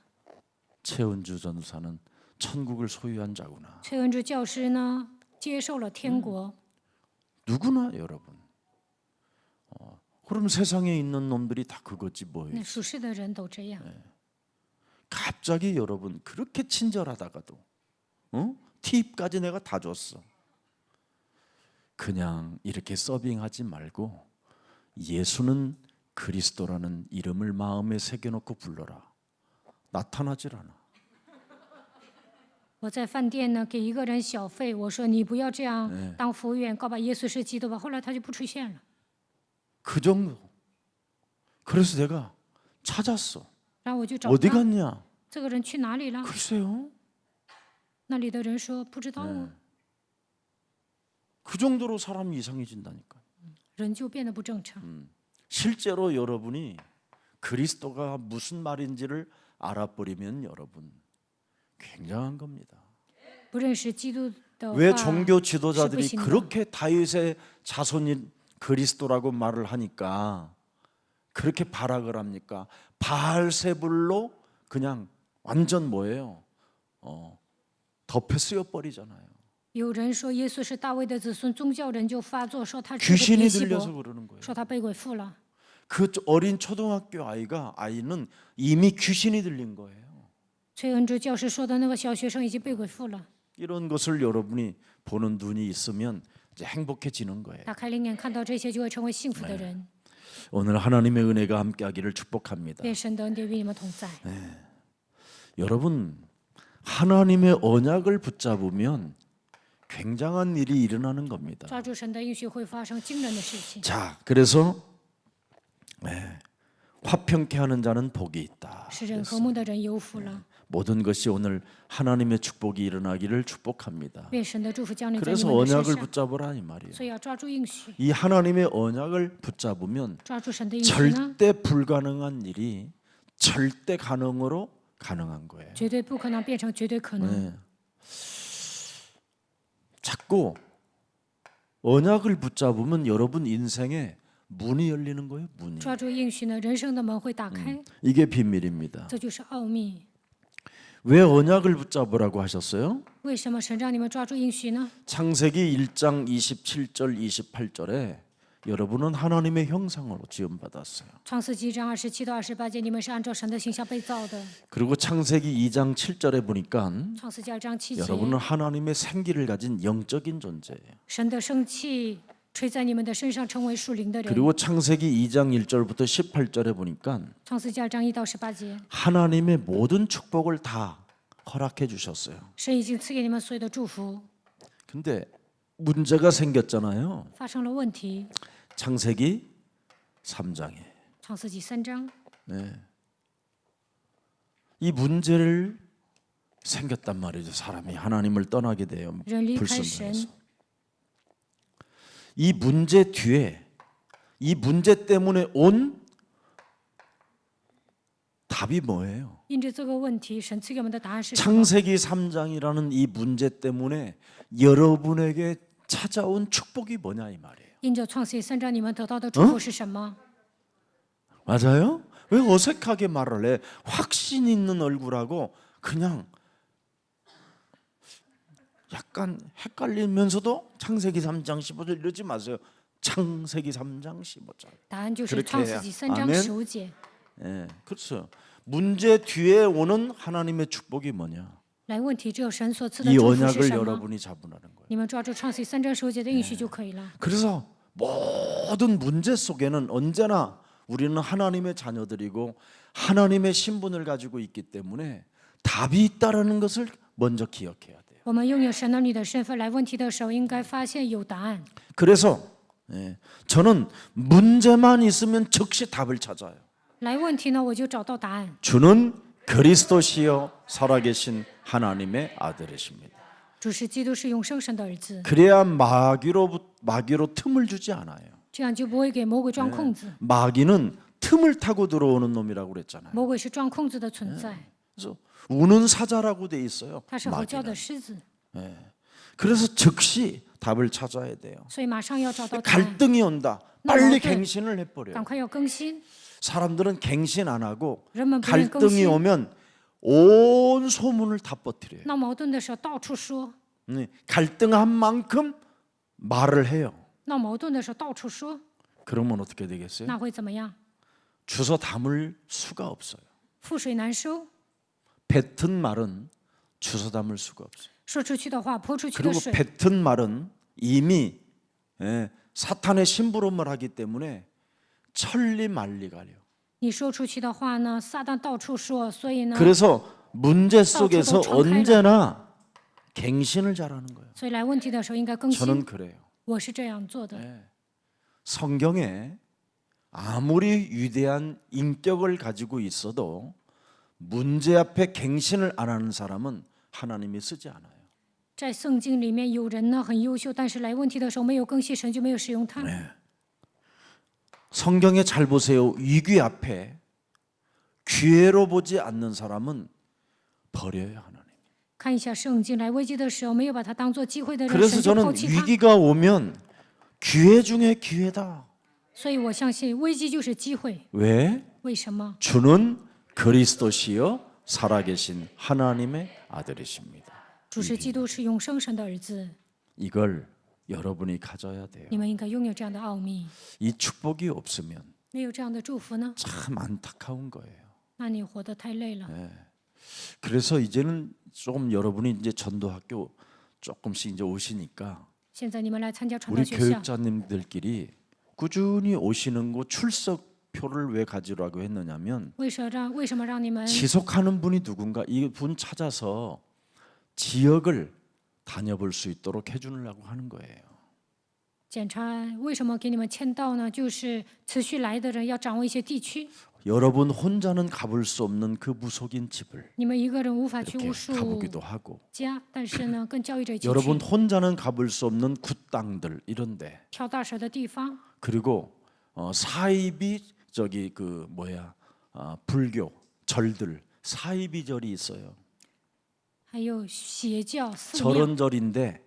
최은주 전사는 천국을 소유한 자구나. 崔文祖教师呢，接受了天国。 누구나 여러분. 그럼 세상에 있는 놈들이 다 그거지 뭐예요. 那属世的人都这样。 갑자기 여러분 그렇게 친절하다가도 팁까지 내가 다 줬어. 그냥 이렇게 서빙하지 말고 예수는 그리스도라는 이름을 마음에 새겨놓고 불러라. 나타나질 않아. 我在饭店呢给一个人小费，我说你不要这样当服务员，告白耶稣是基督吧。后来他就不出现了。 그 정도. 그래서 내가 찾았어. 然后我就找 어디 他， 갔냐? 这个人去哪里了？ 글쎄요. 那里的人说不知道哦， 그 정도로 사람이 이상해진다니까. 人就变得不正常。 실제로 여러분이 그리스도가 무슨 말인지를 알아버리면 여러분 굉장한 겁니다. 不认识基督的 왜 话 종교 是不 지도자들이 行的。 그렇게 다윗의 자손인 그리스도라고 말을 하니까 그렇게 발악을 합니까? 바알세불로 그냥 완전 뭐예요? 덮여 쓰여 버리잖아요. 有人说耶稣是大卫的子孙，宗教人就发作说他是个 귀신이 别西 들려서 伯， 그러는 거예요. 说他被鬼附了。 그 어린 초등학교 아이는 이미 귀신이 들린 거예요. 崔恩珠教师说的那个小学生已经被鬼附了。 이런 것을 여러분이 보는 눈이 있으면 이제 행복해지는 거예요. 打开灵眼看到这些，就会成为幸福的人。 오늘 하나님의 은혜가 함께하기를 축복합니다. 愿神的恩典与你们同在。 여러분 하나님의 언약을 붙잡으면 굉장한 일이 일어나는 겁니다. 抓住神的应许，会发生惊人的事情。 자, 그래서 화평케 하는 자는 복이 있다. 使人和睦的人有福了。 모든 것이 오늘 하나님의 축복이 일어나기를 축복합니다. 愿神的祝福降临在你 그래서 们的身 언약을 上。 붙잡으라 이 말이에요. 所以要抓住应许， 이 하나님의 언약을 붙잡으면 抓住神的应许呢， 절대 불가능한 일이 절대 가능으로 가능한 거예요. 绝对不可能变成绝对可能。 네. 자꾸 언약을 붙잡으면 여러분 인생에 문이 열리는 거예요. 문이. 抓住应许呢，人生的门会打开， 이게 비밀입니다. 这就是奥秘。 왜 언약을 붙잡으라고 하셨어요? 为什么神让你们抓住应许呢？ 창세기 1장 27절 28절에 여러분은 하나님의 형상으로 지음받았어요. 创世纪章27到28节，你们是按照神的形象被造的。 그리고 창세기 2장 7절에 보니까 创世纪2章7节， 여러분은 하나님의 생기를 가진 영적인 존재예요. 神的生气吹在你们的身上，成为属灵的人。 그리고 창세기 2장 1절부터 18절에 보니까 创世纪2章1到18节， 하나님의 모든 축복을 다 허락해 주셨어요. 神已经赐给你们所有的祝福。 근데 문제가 생겼잖아요. 发生了问题， 창세기 3장에. 创世纪3章， 이 문제를 생겼단 말이죠. 사람이 하나님을 떠나게 돼요. 人离开 불순종해서. 神， 이 문제 뒤에 이 문제 때문에 온 답이 뭐예요? 因着这个问题，神赐给我们的答案是什么？ 창세기 3장이라는 이 문제 때문에 여러분에게 찾아온 축복이 뭐냐 이 말이에요. 因着创世纪3章，你们得到的祝福是什么？ 맞아요? 왜 어색하게 말을 해? 확신 있는 얼굴하고 그냥 약간 헷갈리면서도 창세기 3장 15절 이러지 마세요. 창세기 3장 15절. 答案就是 그렇게 创 해야 世纪3章 아멘 15节。 예, 그렇죠. 문제 뒤에 오는 하나님의 축복이 뭐냐? 来，问题只有神所赐的 이 祝福是 언약을 什么？ 여러분이 잡으라는 거예요. 你们抓住创世纪3章15节的应许就可以了。 그래서 모든 문제 속에는 언제나 우리는 하나님의 자녀들이고 하나님의 신분을 가지고 있기 때문에 답이 있다라는 것을 먼저 기억해야 돼요. 我们拥有神儿女的身份，来问题的时候应该发现有答案。 그래서 저는 문제만 있으면 즉시 답을 찾아요. 来问题呢，我就找到答案。 주는 그리스도시요 살아계신 하나님의 아들이십니다. 主是基督，是永生神的儿子， 그래야 마귀로 틈을 주지 않아요. 这样就不会给魔鬼钻空子。 마귀는 틈을 타고 들어오는 놈이라고 그랬잖아요. 魔鬼是钻空子的存在， 그래서 우는 사자라고 돼 있어요. 他是吼叫 마귀는. 的狮子， 그래서 즉시 답을 찾아야 돼요. 所以马上要找到答案， 갈등이 온다. 빨리 갱신을 해버려요. 赶快要更新。 사람들은 갱신 안 하고 人们不愿更 갈등이 新， 오면 온 소문을 다 퍼뜨려요. 闹矛盾的时候到处说， 갈등한 만큼 말을 해요. 闹矛盾的时候到处说， 그러면 어떻게 되겠어요? 那会怎么样？ 주워 담을 수가 없어요. 覆水难收， 뱉은 말은 주워 담을 수가 없어요. 说出去的话泼出去的 그리고 水， 뱉은 말은 이미 사탄의 심부름을 하기 때문에 천리만리가요. 你说出去的话呢，撒旦到处说，所以呢， 그래서 문제 속에서 또 청카이다. 언제나 갱신을 잘하는 거예요. 所以来问题的时候应该更 저는 新。 그래요. 我是这样做的。 성경에 아무리 위대한 인격을 가지고 있어도 문제 앞에 갱신을 안 하는 사람은 하나님이 쓰지 않아요. 在圣经里面，有人呢很优秀，但是来问题的时候没有更新，神就没有使用他。 성경에 잘 보세요. 위기 앞에 기회로 보지 않는 사람은 버려요, 하나님. 看一下圣经，来危机的时候没有把它当做机会的人， 그래서 神就抛 저는 弃他。 위기가 오면 기회 중에 기회다. 所以我相信危机就是机会。 왜? 为什么？ 주는 그리스도시요 살아계신 하나님의 아들이십니다. 主是基督，是永生神的儿子， 이걸 여러분이 가져야 돼요. 你们应该拥有这样的奥秘。 이 축복이 없으면 没有这样的祝福呢， 참 안타까운 거예요. 那你活得太累了。 그래서 이제는 조금 여러분이 이제 전도학교 조금씩 이제 오시니까 现在你们来参加传道 우리 学校， 교육자님들끼리 꾸준히 오시는 거 출석표를 왜 가지라고 했느냐면 为什么让你们 지속하는 분이 누군가 이 분 찾아서 지역을 다녀볼 수 있도록 해주려고 하는 거예요. 检查？为什么给你们签到呢？就是持续来的人要掌握一些地区， 여러분 혼자는 가볼 수 없는 그 무속인 집을 你们一个人无法去 이렇게 巫术 가보기도 하고 家，但是呢，跟教育者一起 여러분 去 혼자는 가볼 수 없는 굿땅들 이런데 跳大神的地方， 그리고 사이비 저기 그 뭐야 불교 절들 사이비절이 있어요. 还有邪教寺庙， 절은 절인데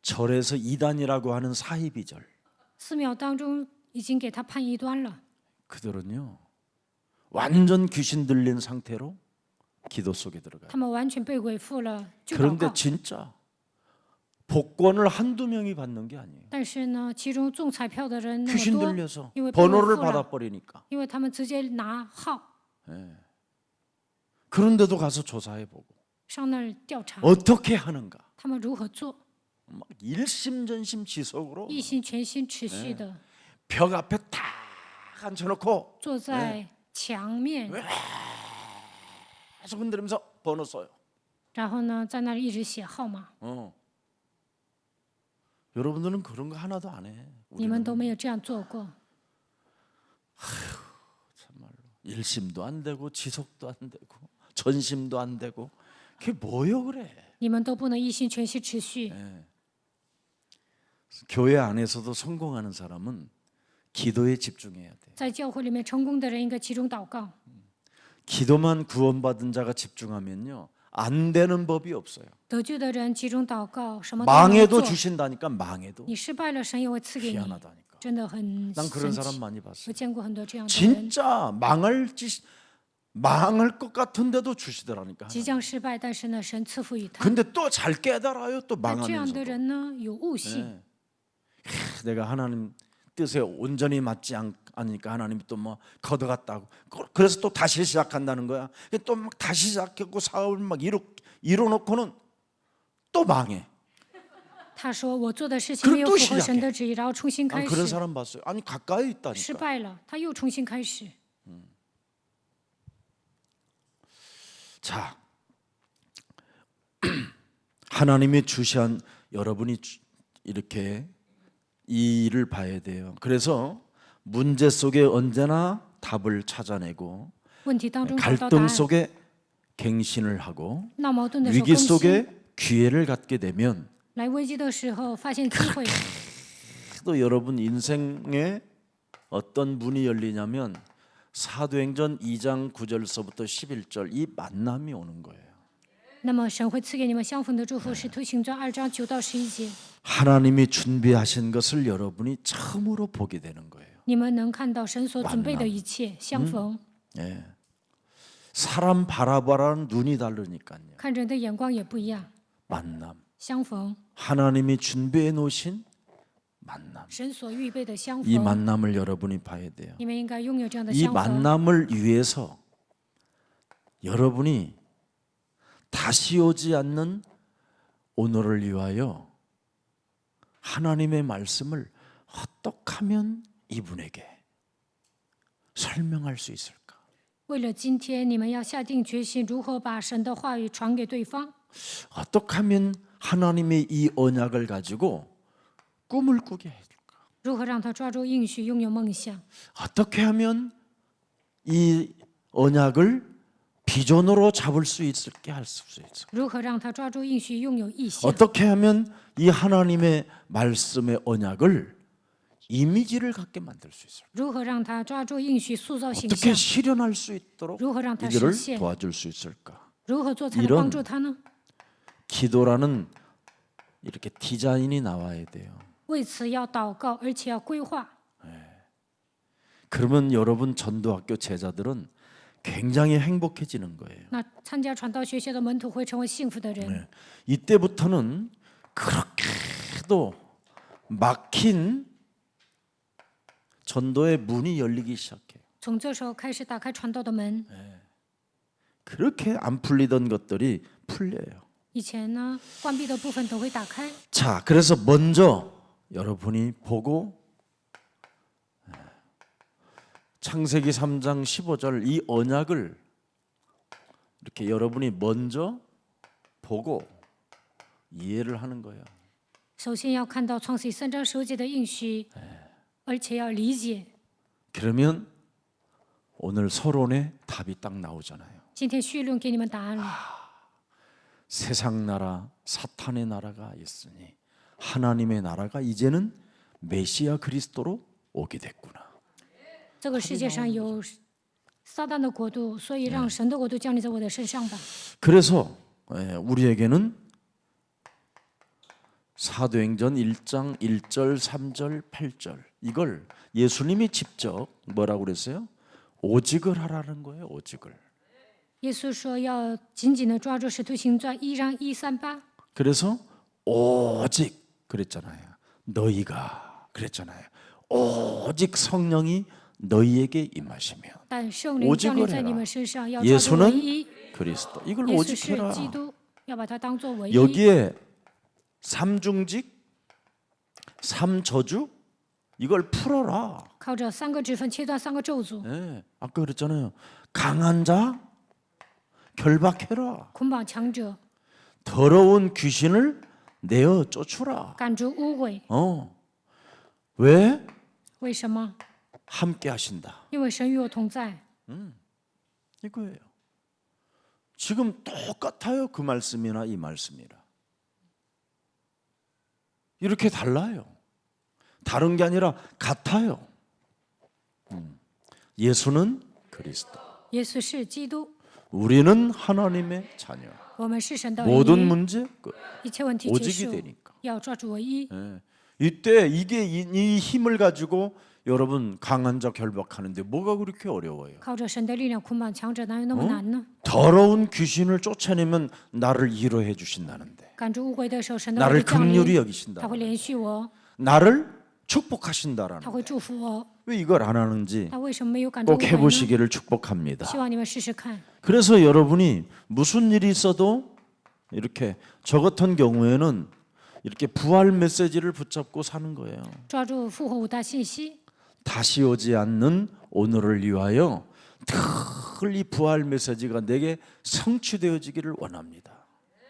절에서 이단이라고 하는 사이비절 寺庙当中已经给他判异端了。 그들은요 완전 귀신 들린 상태로 기도 속에 들어가요. 他们完全被鬼附了，就祷 그런데 告。 진짜 복권을 한두 명이 받는 게 아니에요. 但是呢，其中中彩票的人那么 귀신 多， 들려서 因为被 번호를 附了， 받아버리니까. 因为他们直接拿号 그런데도 가서 조사해 보고 上那儿调查， 어떻게 하는가. 他们如何做， 막 일심전심 지속으로 一心全心持续的 벽 앞에 딱 앉혀놓고 坐在墙面， 계속 흔들면서 번호 써요. 然后呢，在那里一直写号码。 여러분들은 그런 거 하나도 안 해. 你们都没有这样做过， 참말로 일심도 안 되고 지속도 안 되고 전심도 안 되고 그게 뭐요 그래. 你们都不能一心全心持续。 교회 안에서도 성공하는 사람은 기도에 집중해야 돼. 在教会里面成功的人应该集中祷告， 기도만 구원받은 자가 집중하면요 안 되는 법이 없어요. 得救的人集中祷告，什么都能 망해도 做。 주신다니까 망해도 你失败了，神也会赐给你， 희한하다니까. 真的很 난 神 그런 奇。 사람 많이 我 봤어요. 见过很多这样的人， 진짜 망할 것 같은데도 주시더라니까. 即将失败，但是呢，神赐福于他。 근데 또 잘 깨달아요. 또 那这样的 망하면서도. 人呢，有悟性， 네. 내가 하나님 뜻에 온전히 맞지 않으니까 하나님이 또 뭐 걷어갔다고. 그래서 또 다시 시작한다는 거야. 또 막 다시 시작했고 사업을 막 이뤄놓고는 또 망해. 他说我做的事情没有 그럼 符 또 合神的旨意，然后重新 난 开 그런 始， 사람 봤어요. 아니 가까이 失 있다니까. 败了，他又重新开始。 자, 하나님의 주시한 여러분이 이렇게 이 일을 봐야 돼요. 그래서 문제 속에 언제나 답을 찾아내고 问题当中找到答 갈등 案， 속에 갱신을 하고 闹矛盾的时候 위기 更新， 속에 기회를 갖게 되면 来危机的时候发现机会。 또 여러분 인생에 어떤 문이 열리냐면 사도행전 2장 9절서부터 11절 이 만남이 오는 거예요. 那么神会赐给你们相逢的祝福，使徒行传2章9到11节， 하나님이 준비하신 것을 여러분이 처음으로 보게 되는 거예요. 你们能看到神所准备的一切相逢， 예. 사람 바라보라는 눈이 다르니까요. 看人的眼光也不一样。 만남. 相逢， 하나님이 준비해 놓으신 만남. 神所预备的相 이 逢， 만남을 여러분이 봐야 돼요. 你们应该拥有这样的 이 相逢。 만남을 위해서 여러분이 다시 오지 않는 오늘을 위하여 하나님의 말씀을 어떻게 하면 이분에게 설명할 수 있을까? 为了今天，你们要下定决心，如何把神的话语传给对方？ 어떻게 하면 하나님의 이 언약을 가지고 꿈을 꾸게 해줄까? 如何让他抓住应许，拥有梦想？ 어떻게 하면 이 언약을 비전으로 잡을 수 있게 할 수 있을까? 如何让他抓住应许，拥有意向？ 어떻게 하면 이 하나님의 말씀의 언약을 이미지를 갖게 만들 수 있을까? 如何让他抓住应许，塑造形 어떻게 象？ 실현할 수 있도록 如何让他实 이들을 现？ 도와줄 수 있을까? 如何做才能 이런 帮助他呢？ 기도라는 이렇게 디자인이 나와야 돼요. 为此要祷告，而且要规划。 그러면 여러분 전도학교 제자들은 굉장히 행복해지는 거예요. 那参加传道学校的门徒会成为幸福的人。 네. 이때부터는 그렇게도 막힌 전도의 문이 열리기 시작해요. 从这时候开始打开传道的门。 그렇게 안 풀리던 것들이 풀려요. 以前呢，关闭的部分都会打开。 자, 그래서 먼저 여러분이 보고 창세기 3장 15절 이 언약을 이렇게 여러분이 먼저 보고 이해를 하는 거예요. 首先要看到创世记3章15节的应许，而且要理解。 그러면 오늘 서론에 답이 딱 나오잖아요. 今天绪论给你们答案了。 세상 나라, 사탄의 나라가 있으니 하나님의 나라가 이제는 메시아 그리스도로 오게 됐구나. 这个世界上有撒旦的国度，所以让神的国度降临在我的身上吧。 그래서 우리에게는 사도행전 1장 1절, 3절, 8절 이걸 예수님이 직접 뭐라고 그랬어요? 오직을 하라는 거예요. 오직을. 耶稣说要紧紧的抓住使徒行传1章1、3、8， 그래서 오직 그랬잖아요. 너희가 그랬잖아요. 오직 성령이 너희에게 임하시며 但圣灵降临在你们身上，要抓住唯 예수는 一。 그리스도. 이걸 耶稣 오직 是 해라. 基督，要把它当做唯一。 여기에 삼중직, 삼저주 이걸 풀어라. 靠着3个职分切断3个咒诅， 예, 아까 그랬잖아요. 강한 자 결박해라. 捆绑强者， 더러운 귀신을 내어 쫓으라. 赶逐污鬼。 왜? 为什么？ 함께 하신다. 因为神与我同在。 이거예요. 지금 똑같아요. 그 말씀이나 이 말씀이라. 이렇게 달라요. 다른 게 아니라 같아요. 예수는 그리스도. 耶稣是基督， 우리는 하나님의 자녀. 我们是神的儿 모든 女。 문제 끝. 一切问题结 오직이 束， 되니까. 要抓住唯一。 예. 이때 이게 이 힘을 가지고 여러분 강한 자 결박하는데 뭐가 그렇게 어려워요? 靠着神的力量捆绑强者，哪有那么难呢？ 더러운 귀신을 쫓아내면 나를 위로해 주신다는데. 赶逐污鬼的时候，神的 나를 会降 긍휼히 临， 여기신다. 他会怜恤我， 나를 축복하신다라는. 他会祝福我。 왜 이걸 안 하는지 他为什么没有赶逐污 꼭 鬼呢？ 해보시기를 축복합니다. 希望你们试试看。 그래서 여러분이 무슨 일이 있어도 이렇게 저 같은 경우에는 이렇게 부활 메시지를 붙잡고 사는 거예요. 抓住复活五大信息， 다시 오지 않는 오늘을 위하여 늘 이 부활 메시지가 내게 성취되어지기를 원합니다.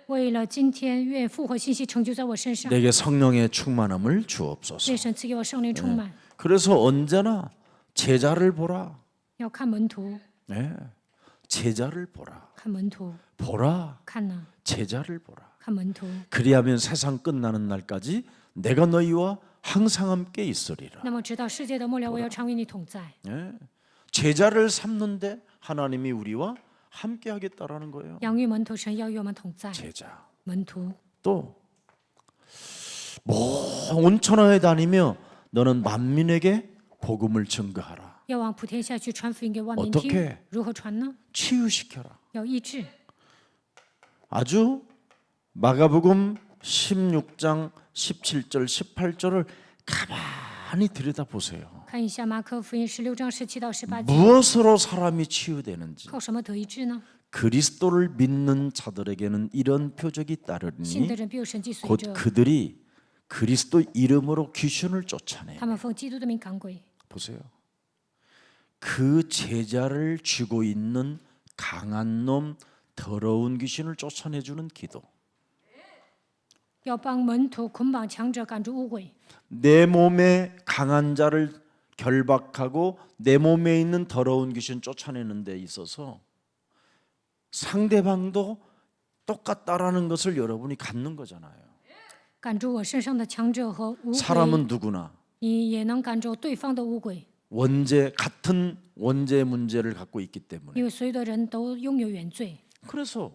为了今天，愿复活信息成就在我身上。 내게 성령의 충만함을 주옵소서. 愿神赐给我圣灵充满。 그래서 언제나 제자를 보라. 要看门徒， 네, 제자를 보라. 看门徒， 보라. 看呢， 제자를 보라. 看门徒。 그리하면 세상 끝나는 날까지 내가 너희와 항상 함께 있으리라. 那么直到世界的末了，我要常与你同在。 네. 제자를 삼는데 하나님이 우리와 함께 하겠다라는 거예요. 养育门徒，神要与我们同在。 제자. 门徒 또 온천하에 다니며 너는 만민에게 복음을 증거하라. 要往普天下去传福音给万民听 어떻게 。如何传呢？ 치유시켜라. 要医治。 아주 마가복음 16장 17절 18절을 가만히 들여다보세요. 看一下马可福音16章17到18节， 무엇으로 사람이 치유되는지. 靠什么得医治呢？ 그리스도를 믿는 자들에게는 이런 표적이 信的 따르니 人必有神迹随 곧 着， 그들이 그리스도 이름으로 귀신을 쫓아내. 他们奉基督的名赶鬼。 보세요. 그 제자를 쥐고 있는 강한 놈, 더러운 귀신을 쫓아내주는 기도. 要帮门徒捆绑强者，赶逐污鬼。 내 몸에 강한 자를 결박하고 내 몸에 있는 더러운 귀신 쫓아내는 데 있어서 상대방도 똑같다라는 것을 여러분이 갖는 거잖아요. 赶逐我身上的强者和污鬼， 사람은 누구나 你也能赶逐对方的污鬼， 같은 원죄 문제를 갖고 있기 때문에 因为所有的人都拥有原罪， 그래서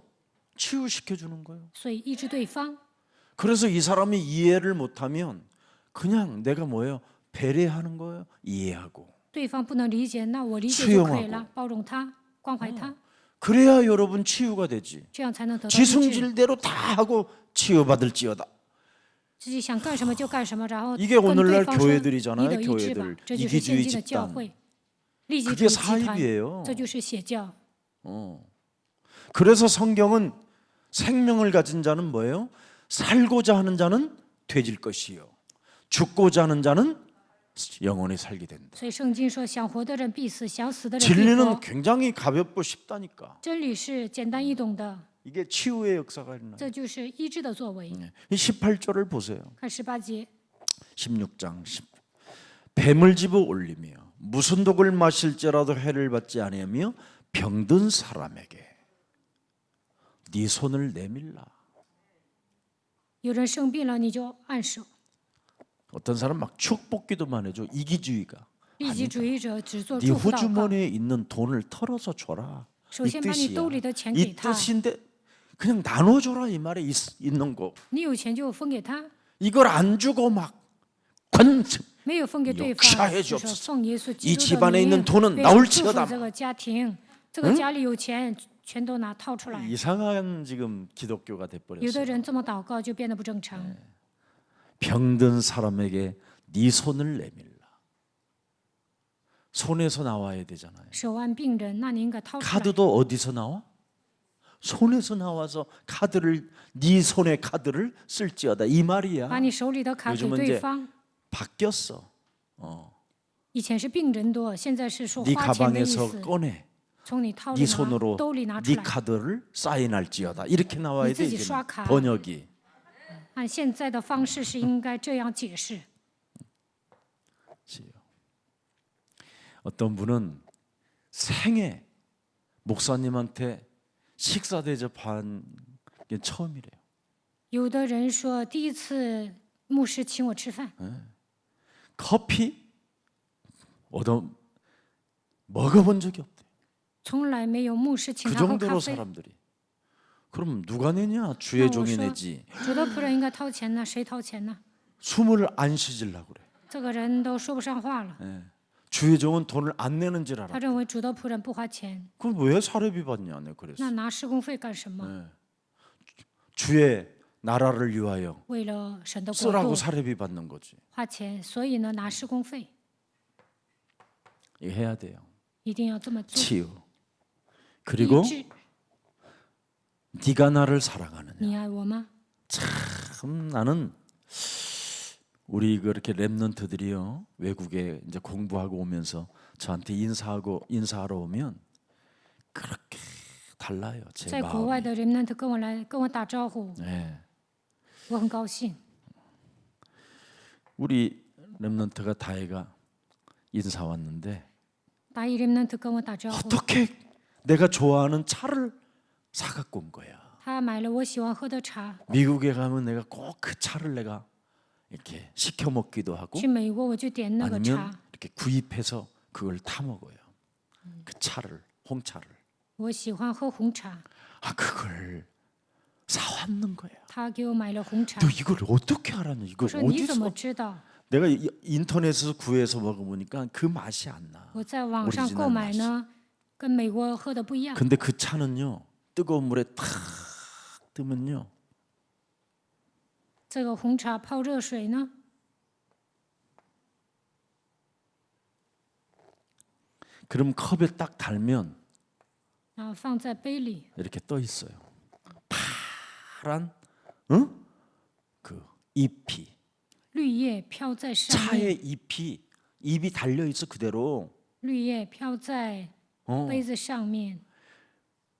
치유시켜 주는 거예요. 所以医治对方。 그래서 이 사람이 이해를 못하면 그냥 내가 뭐예요? 배려하는 거예요. 이해하고. 对方不能理解，那我理解就可以 수용하고 了，包容他，关怀他， 그래야 여러분 치유가 되지. 这样才能得到医治。 지승질대로 다 하고 치유받을지어다. 自己想干什么就干什么，然后 이게 跟 오늘날 对方说 교회들이잖아요. 你得医治吧 교회들 ，这就是现 이기주의 今的教 집단. 会，利己主 그게 义集团， 사입이에요. 这就是邪教。 그래서 성경은 생명을 가진 자는 뭐예요? 살고자 하는 자는 되질 것이요. 죽고자 하는 자는 영원히 살게 된다. 所以圣经说，想活的人必死，想死的人必 진리는 活。 굉장히 가볍고 쉽다니까. 真理是简单易懂的， 이게 치유의 역사가 있나? 这就是医治的作为。 이 18절을 보세요. 看18节， 16장 10. 뱀을 집어 올리며 무슨 독을 마실지라도 해를 받지 아니하며 병든 사람에게 네 손을 내밀라. 有人生病了，你就按手。 어떤 사람 막 축복기도만 해줘. 이기주의가. 利己主义者只做 네 祝福祷告。 호주머니에 있는 돈을 털어서 줘라. 首 이 先把你 뜻이야. 兜里的钱 이 给他， 뜻인데 그냥 나눠줘라 이 말에 있는 거. 你有钱就分给他， 이걸 안 주고 막 관습. 没有分给对 역사해 方，就 주옵소서 说奉耶稣 이 基督 집안에 的 있는 名， 돈은 愿 나올 祝福 지어다. 这个家庭，这个家里有钱，全都拿套出来。 이상한 지금 기독교가 有的 돼버렸어요. 人这么祷告就变得不正常。 병든 사람에게 네 손을 내밀라. 손에서 나와야 되잖아요. 手按病人，那你应该掏出来。 카드도 어디서 나와? 손에서 나와서 카드를 네 손의 카드를 쓸지어다 이 말이야. 把你手里的卡给 요즘은 对 이제 方。 바뀌었어. 以前是病人多，现在是说 네 花钱的意 가방에서 思。 꺼내. 从你套 네 里 손으로 拿，兜里拿出 네 来。 카드를 사인할지어다. 이렇게 나와야 돼. 네 이제는.刷卡。 번역이. 按现在的方式是应该这样解释。 어떤 분은 생애 목사님한테 식사 대접한 게 처음이래요. 有的人说，第一次牧师请我吃饭， 커피 먹어본 적이 없대요. 从来没有牧师请 그 他喝咖 정도로 啡。 사람들이. 그럼 누가 내냐? 주의 那我 종이 说 내지. 主的仆人应该掏钱呢，谁掏钱呢？ 숨을 안 쉬질라고 그래. 这个人都说不上话了。 주의 종은 돈을 안 내는 줄 알아. 他认为主的仆人不花钱， 그럼 왜 사례비 받냐? 내 그랬어. 那拿施工费干什么？ 주의 나라를 위하여 为了神的国 쓰라고 度 사례비 받는 거지. 花钱，所以呢拿施工费， 이거 해야 돼요. 一定要这么做。 치유. 医 그리고 治， 네가 나를 사랑하느냐. 你爱我吗？ 참 나는 우리 그렇게 랩런트들이요 외국에 이제 공부하고 오면서 저한테 인사하러 오면 그렇게 달라요 제 在国外 마음이. 的人们，他跟我打招呼， 네. 我很高兴。 우리 랩런트가 다혜가 인사 왔는데 大一人们，他跟我打招呼， 어떻게 내가 좋아하는 차를 사갖고 온 거야. 他买了我喜欢喝的茶。 미국에 가면 내가 꼭 그 차를 내가 이렇게 시켜 먹기도 하고 去美国我就点那个 아니면 茶， 이렇게 구입해서 그걸 타 먹어요. 그 차를 홍차를. 我喜欢喝红茶， 아 그걸 사왔는 거야. 他给我买了红茶。 너 이걸 어떻게 알았냐? 我 이걸 说你怎么 어디서? 知道？ 내가 인터넷에서 구해서 먹어보니까 그 맛이 안 나. 我在网上购买呢，跟美国喝的不一样。 근데 그 차는요 뜨거운 물에 탁 뜨면요 这个红茶泡热水呢， 그럼 컵에 딱 달면 然后放在杯里， 이렇게 떠 있어요. 파란 응? 그 잎이 绿叶飘在上面， 차의 잎이 달려 있어 그대로. 绿叶飘在 어. 杯子上面，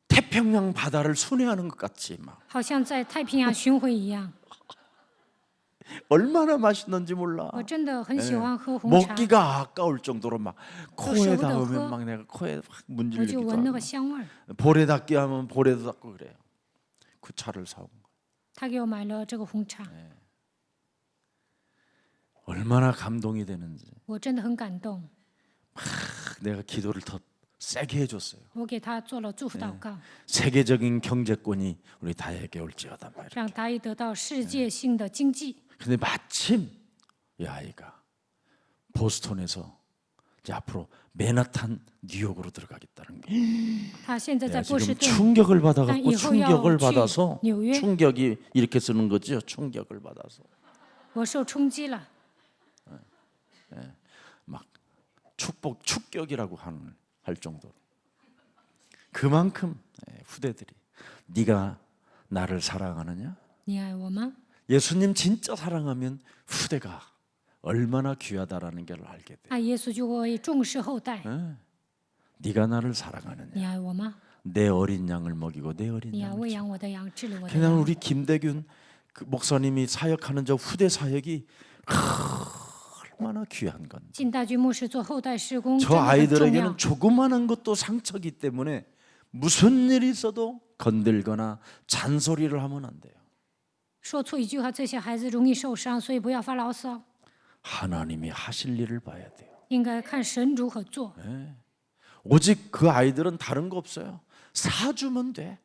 태평양 바다를 순회하는 것 같지 막. 好像在太平洋巡回一样。 얼마나 맛있는지 몰라. 我真的很喜欢喝红茶， 먹기가 아까울 정도로 막 코에舍不得 닿으면 喝。 막 내가 코에 확 我就 문질리기도 闻那 하고 个香味儿。 볼에 닿게 하면 볼에도 닿고 그래요. 그 차를 사온 거. 他给我买了这个红茶， 얼마나 감동이 되는지. 我真的很感动。 내가 기도를 더 세게 해줬어요. 我给他做了祝福祷告， 세계적인 경제권이 우리 다에게 올지어다 말이야. 让大一得到世界性的经济。 근데 마침 이 아이가 보스턴에서 이제 앞으로 맨하탄 뉴욕으로 들어가겠다는 게 他现在在 내가 波士 지금 顿， 충격을 받아갖고 난 이후야 충격을 치- 받아서 뉴욕? 충격이 이렇게 쓰는 거죠. 충격을 받아서 我受冲击了。 막 축격이라고 할 정도로 그만큼 후대들이 네가 나를 사랑하느냐? 你爱我吗？ 예수님 진짜 사랑하면 후대가 얼마나 귀하다라는 걸 알게 돼. 爱耶稣就会重视后代。 네가 나를 사랑하느냐? 你爱我吗？ 내 어린 양을 먹이고 내 어린 你要 양을 喂养我的羊，治理我的 그냥 羊。 우리 김대균 그 목사님이 사역하는 저 후대 사역이 얼마나 귀한 건지. 进大军牧师做后代施工，真 저 的很重要 아이들에게는 。 조그마한 것도 상처기 때문에 무슨 일이 있어도 건들거나 잔소리를 하면 안 돼요. 说错一句话，这些孩子容易受伤，所以不要发牢骚， 하나님이 하실 일을 봐야 돼요. 应该看神如何做。 오직 그 아이들은 다른 거 없어요. 사주면 돼.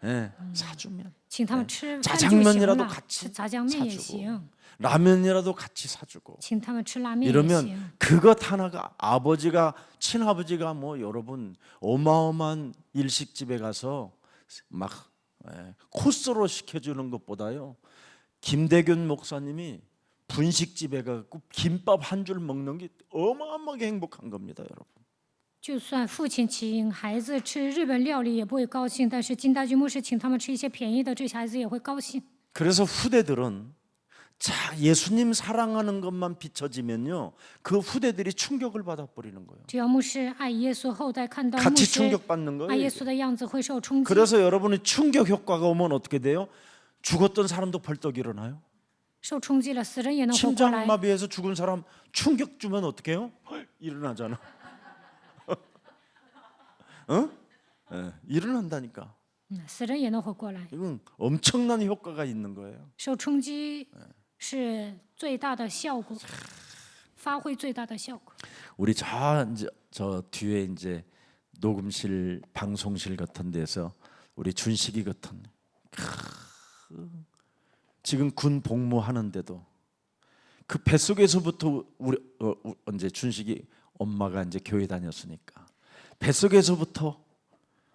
예, 사주면 请他们吃饭就行 짜장면이라도 了， 같이 吃炸酱面也 사주고 行， 라면이라도 같이 사주고 请他们吃拉面也 이러면 行。 그것 하나가 아버지가 친아버지가 뭐 여러분 어마어마한 일식집에 가서 막 코스로 시켜주는 것보다요 김대균 목사님이 분식집에 가고 김밥 한 줄 먹는 게 어마어마하게 행복한 겁니다, 여러분. 就算父亲请孩子吃日本料理也不会高兴，但是金大军牧师请他们吃一些便宜的，这些孩子也会高兴。 그래서 후대들은 자 예수님 사랑하는 것만 비춰지면요 그 후대들이 충격을 받아버리는 거예요. 只要牧师爱耶稣，后代看到牧 같이 师 충격받는 爱 거예요. 耶稣的样子会受冲击。 그래서 여러분이 충격 효과가 오면 어떻게 돼요? 죽었던 사람도 벌떡 일어나요. 受冲击了，死人也能活过来。 심장마비에서 죽은 사람 충격 주면 어떻게 해요? 일어나잖아. 어? 예, 일어난다니까. 死人也能活过来。 이건 엄청난 효과가 있는 거예요. 受冲击是最大的效果，发挥最大的效果。 우리 저 뒤에 이제 녹음실, 방송실 같은 데서 우리 준식이 같은 지금 군 복무하는데도 그 뱃속에서부터 우리 이제 준식이 엄마가 이제 교회 다녔으니까 뱃속에서부터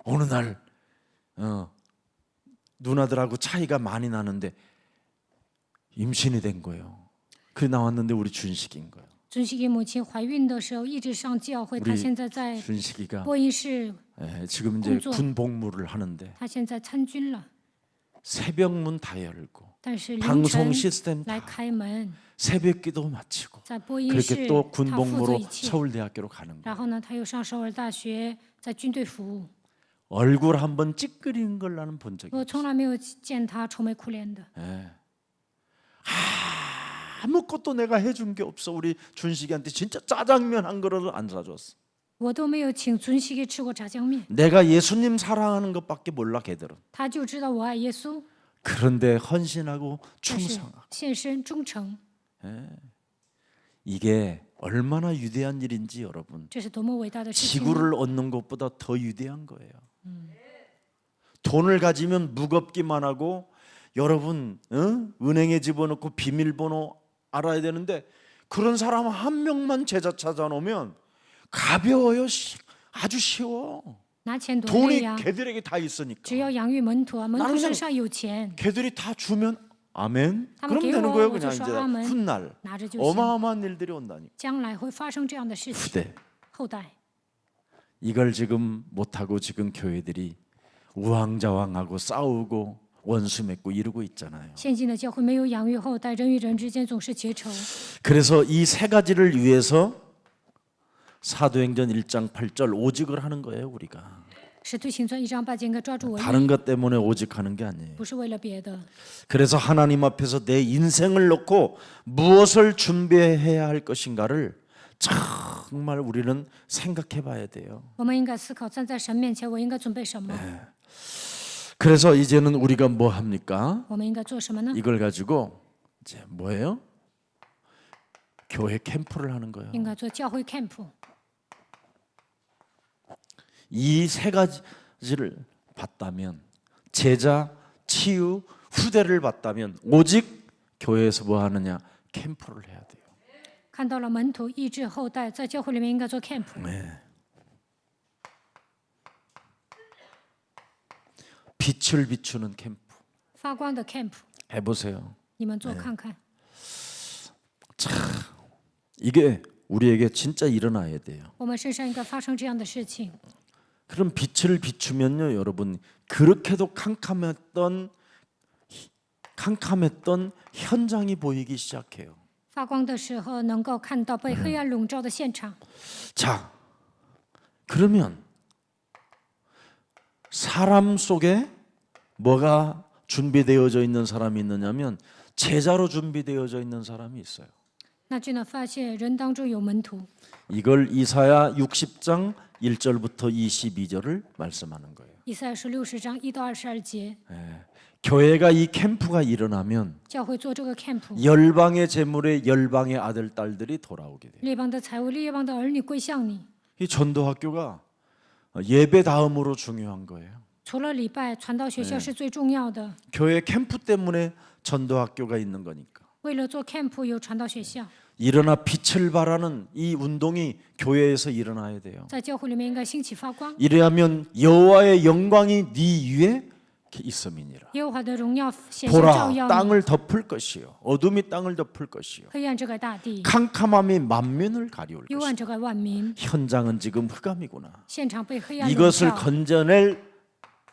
어느 날 누나들하고 차이가 많이 나는데 임신이 된 거예요. 그 나왔는데 우리 준식인 거예요. 准熙给母亲怀孕的时候一直上教会，她 우리 现在在 준식이가 播音室， 지금 이제 공조. 군 복무를 하는데 她现在参军了， 새벽문 다 열고 但是凌 방송 晨 시스템 来 다 开门， 새벽기도 마치고 在播音 그렇게 室 또 군 她负责 복무로 一切。 서울대학교로 가는 거예요. 然后呢，她又上首尔大学，在军队服务。 얼굴 한번 찌끄리는 걸 나는 본 적이 我从来没有见她愁眉苦脸的。 아무것도 내가 해준 게 없어. 우리 준식이한테 진짜 짜장면 한 그릇을 안 사줬어. 我都没有请准熙给吃过炸酱面， 내가 예수님 사랑하는 것밖에 몰라 걔들은. 她就知道我爱耶稣， 그런데 헌신하고 但是 충성하고 献身忠诚， 이게 얼마나 위대한 일인지 여러분. 这是多么伟大的事情呢！ 지구를 얻는 것보다 더 위대한 거예요. 돈을 가지면 무겁기만 하고 여러분 은행에 집어넣고 비밀번호 알아야 되는데 그런 사람 한 명만 제자 찾아놓으면 가벼워요. 아주 쉬워. 拿钱多累 돈이 呀！ 걔들에게 다 있으니까. 只要养育门徒啊，门徒身上有钱， 걔들이 다 주면 아멘. 한번 그럼 되는 개워, 거예요. 어쩔 그냥 수 이제 아멘. 훗날 拿着就行。 어마어마한 일들이 온다니까. 将来会发生这样的事情。 후대. 后代， 이걸 지금 못하고 지금 교회들이 우왕좌왕하고 싸우고 원수 맺고 이러고 있잖아요. 现今的教会没有养育后代，人与人之间总是结仇。 그래서 이 세 가지를 위해서 사도행전 1장 8절 오직을 하는 거예요, 우리가. 使徒行传1章8节应该抓住我， 다른 것 때문에 오직하는 게 아니에요. 不是为了别的。 그래서 하나님 앞에서 내 인생을 놓고 무엇을 준비해야 할 것인가를 정말 우리는 생각해 봐야 돼요. 我们应该思考，站在神面前，我应该准备什么？ 그래서 이제는 우리가 뭐 합니까? 我们应该做什么呢？ 이걸 가지고 이제 뭐예요? 교회 캠프를 하는 거예요. 应该做教会 camp。 이 세 가지를 봤다면 제자, 치유, 후대를 봤다면 오직 교회에서 뭐 하느냐? 캠프를 해야 돼요. 看到了门徒医治后代，在教会里面应该做 camp， 빛을 비추는 캠프 发光的 camp， 해보세요. 你们做看看。 이게 우리에게 진짜 일어나야 돼요. 我们身上应该发生这样的事情。 그럼 빛을 비추면요, 여러분 그렇게도 캄캄했던 현장이 보이기 시작해요. 发光的时候，能够看到被黑暗笼罩的现场。 자, 그러면 사람 속에 뭐가 준비되어져 있는 사람이 있느냐면 제자로 준비되어져 있는 사람이 있어요. 那就能发现人当中有门徒。 이걸 이사야 60장 1절부터 22절을 말씀하는 거예요. 以赛亚书60章1到22节， 교회가 이 캠프가 일어나면 教会做这个 camp， 열방의 재물에 열방의 아들 딸들이 돌아오게 돼요. 列邦的财物、列邦的儿女归向你。 이 전도학교가 예배 다음으로 중요한 거예요. 除了礼拜，传道学校是最重要的。 교회 캠프 때문에 전도학교가 있는 거니까. 为了做 camp 有传道学校， 일어나 빛을 발하는 이 운동이 교회에서 일어나야 돼요. 在教会里面应该兴起发光。 이래야면 여호와의 영광이 네 위에 있음이니라. 耶和华的荣耀显现照 보라, 耀你， 땅을 덮을 것이요 어둠이 땅을 덮을 것이요 黑暗遮盖大地， 캄캄함이 만민을 가리울 幽 것이요 暗遮盖万民。 현장은 지금 흑암이구나. 现场被黑暗笼 이것을 罩， 건져낼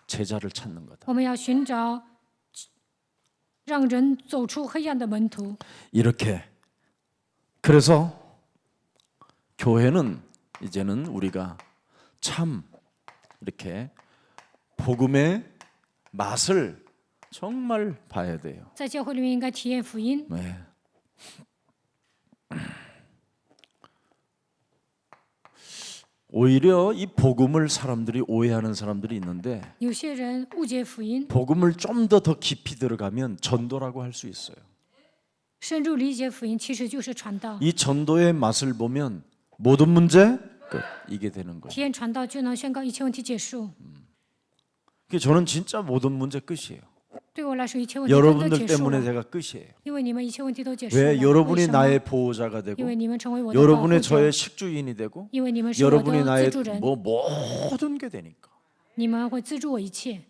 제자를 찾는 거다. 我们要寻找让人走出黑暗的门徒。 이렇게 그래서 교회는 이제는 우리가 참 이렇게 복음의 맛을 정말 봐야 돼요. 在教会里面应该体验福音。 네. 오히려 이 복음을 사람들이 오해하는 사람들이 있는데 有些人误解福音， 복음을 좀 더 깊이 들어가면 전도라고 할 수 있어요. 深入理解福音，其实就是传道。 이 전도의 맛을 보면 모든 문제 끝 이게 되는 거예요. 体验传道就能宣告一切问题结束。 저는 진짜 모든 문제 끝이에요. 对我来说，一切问题都 여러분들 结束 때문에 了， 제가 끝이에요. 因为你们一切问题都结束了。 왜 为 여러분이 什么？ 나의 보호자가 되고 因为你们成为我的保护 여러분의 者， 저의 식주인이 되고 因为你们是我的 여러분이 资 나의 助人， 뭐 모든 게 되니까 你们会资助我一切，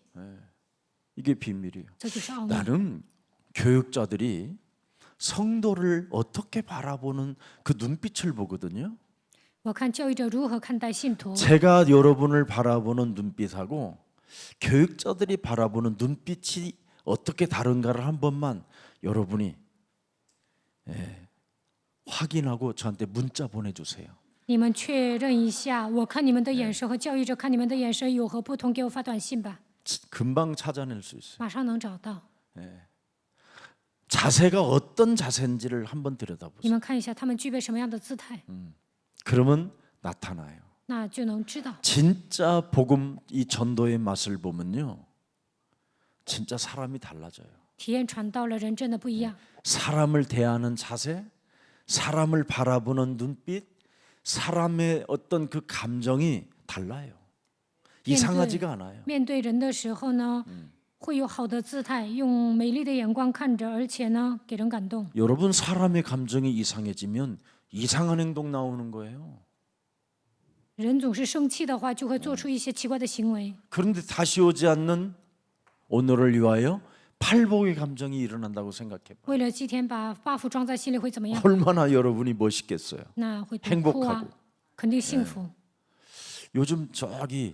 이게 비밀이에요. 这就是奥秘。 나는 교육자들이 성도를 어떻게 바라보는 그 눈빛을 보거든요. 我看教育者如何看待信徒， 제가 여러분을 바라보는 눈빛하고 교육자들이 바라보는 눈빛이 어떻게 다른가를 한 번만 여러분이 확인하고 저한테 문자 보내주세요. 你们确认一下，我看你们的眼神和教育者看你们的眼神有何不同，给我发短信吧， 금방 찾아낼 수 있어요. 马上能找到。 자세가 어떤 자세인지를 한번 你 들여다보세요. 们看一下他们具备什么样的姿态， 그러면 나타나요. 那就能知道。 진짜 복음 이 전도의 맛을 보면요, 진짜 사람이 달라져요. 体验传道了，人真的不一样。 사람을 대하는 자세, 사람을 바라보는 눈빛, 사람의 어떤 그 감정이 달라요. 이상하지가 않아요. 面对人的时候呢，会有好的姿态，用美丽的眼光看着，而且呢，给人感动。 여러분 사람의 감정이 이상해지면 이상한 행동 나오는 거예요. 人总是生气的话，就会做出一些奇怪的行为。 그런데 다시 오지 않는 오늘을 위하여 팔복의 감정이 일어난다고 생각해 봐. 为了祭天把八福装在心里会怎么样？ 얼마나 여러분이 멋있겠어요. 那会多哭 행복하고 啊，肯定幸福。 요즘 저기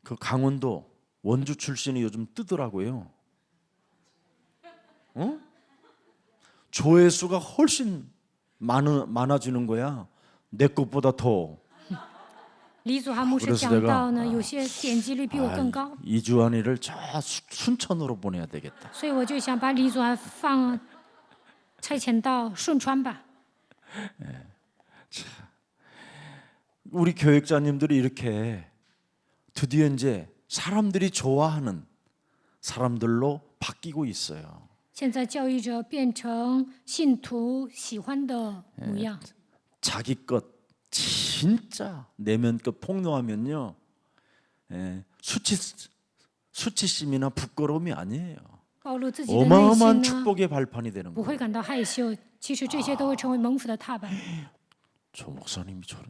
그 강원도 원주 출신이 요즘 뜨더라고요. 조회수가 훨씬 많아지는 거야. 내 것보다 더. 李祖涵牧师 그래서 讲 내가 到呢，有些点击率比我更高， 이주환이를 저 순천으로 보내야 되겠다. 所以我就想把李祖涵差遣到顺川吧。 우리 교육자님들이 이렇게 드디어 이제 사람들이 좋아하는 사람들로 바뀌고 있어요. 现在教育者变成信徒喜欢的模样， 자기 것 진짜 내면껏 폭로하면요, 수치심이나 부끄러움이 아니에요. 暴露自己的内 어마어마한 心呢， 축복의 발판이 되는 不 거예요. 会感到害羞。其实这些都会成为蒙福的踏板。 저 목사님이 저런,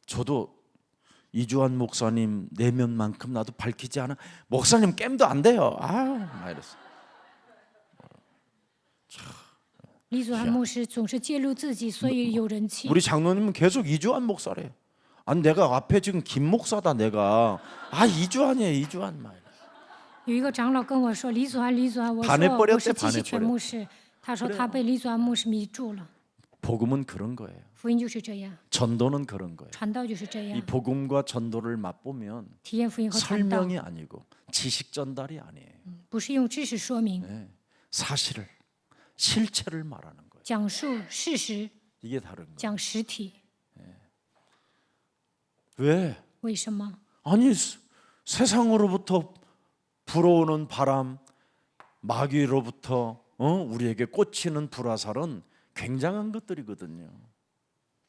저도 이주환 목사님 내면만큼 나도 밝히지 않아. 목사님 깸도 안 돼요. 막 이랬어. 李祖涵牧师总是揭露自己，所以有人气。 우리 장로님은 계속 이주환 목사래. 아니 내가 앞에 지금 김 목사다 내가. 이주환이에요 이주환 막. 有一个长老跟我说：“李祖涵，李祖涵。”我 반해버렸대 说：“我是季希 반해버렸 全牧师。”他说他被李祖涵牧师迷住了。 복음은 그런 거예요. 福音就是这样， 전도는 그런 거예요. 传道就是这 이 样， 복음과 전도를 맛보면 体验福音和传道 설명이 아니고 지식 전달이 아니에요. 不是用知识说明， 사실을 실체를 말하는 거예요. 讲述事实， 이게 다른 거예요. 讲实体。 왜? 为什么？ 아니 세상으로부터 불어오는 바람, 마귀로부터 우리에게 꽂히는 불화살은 굉장한 것들이거든요.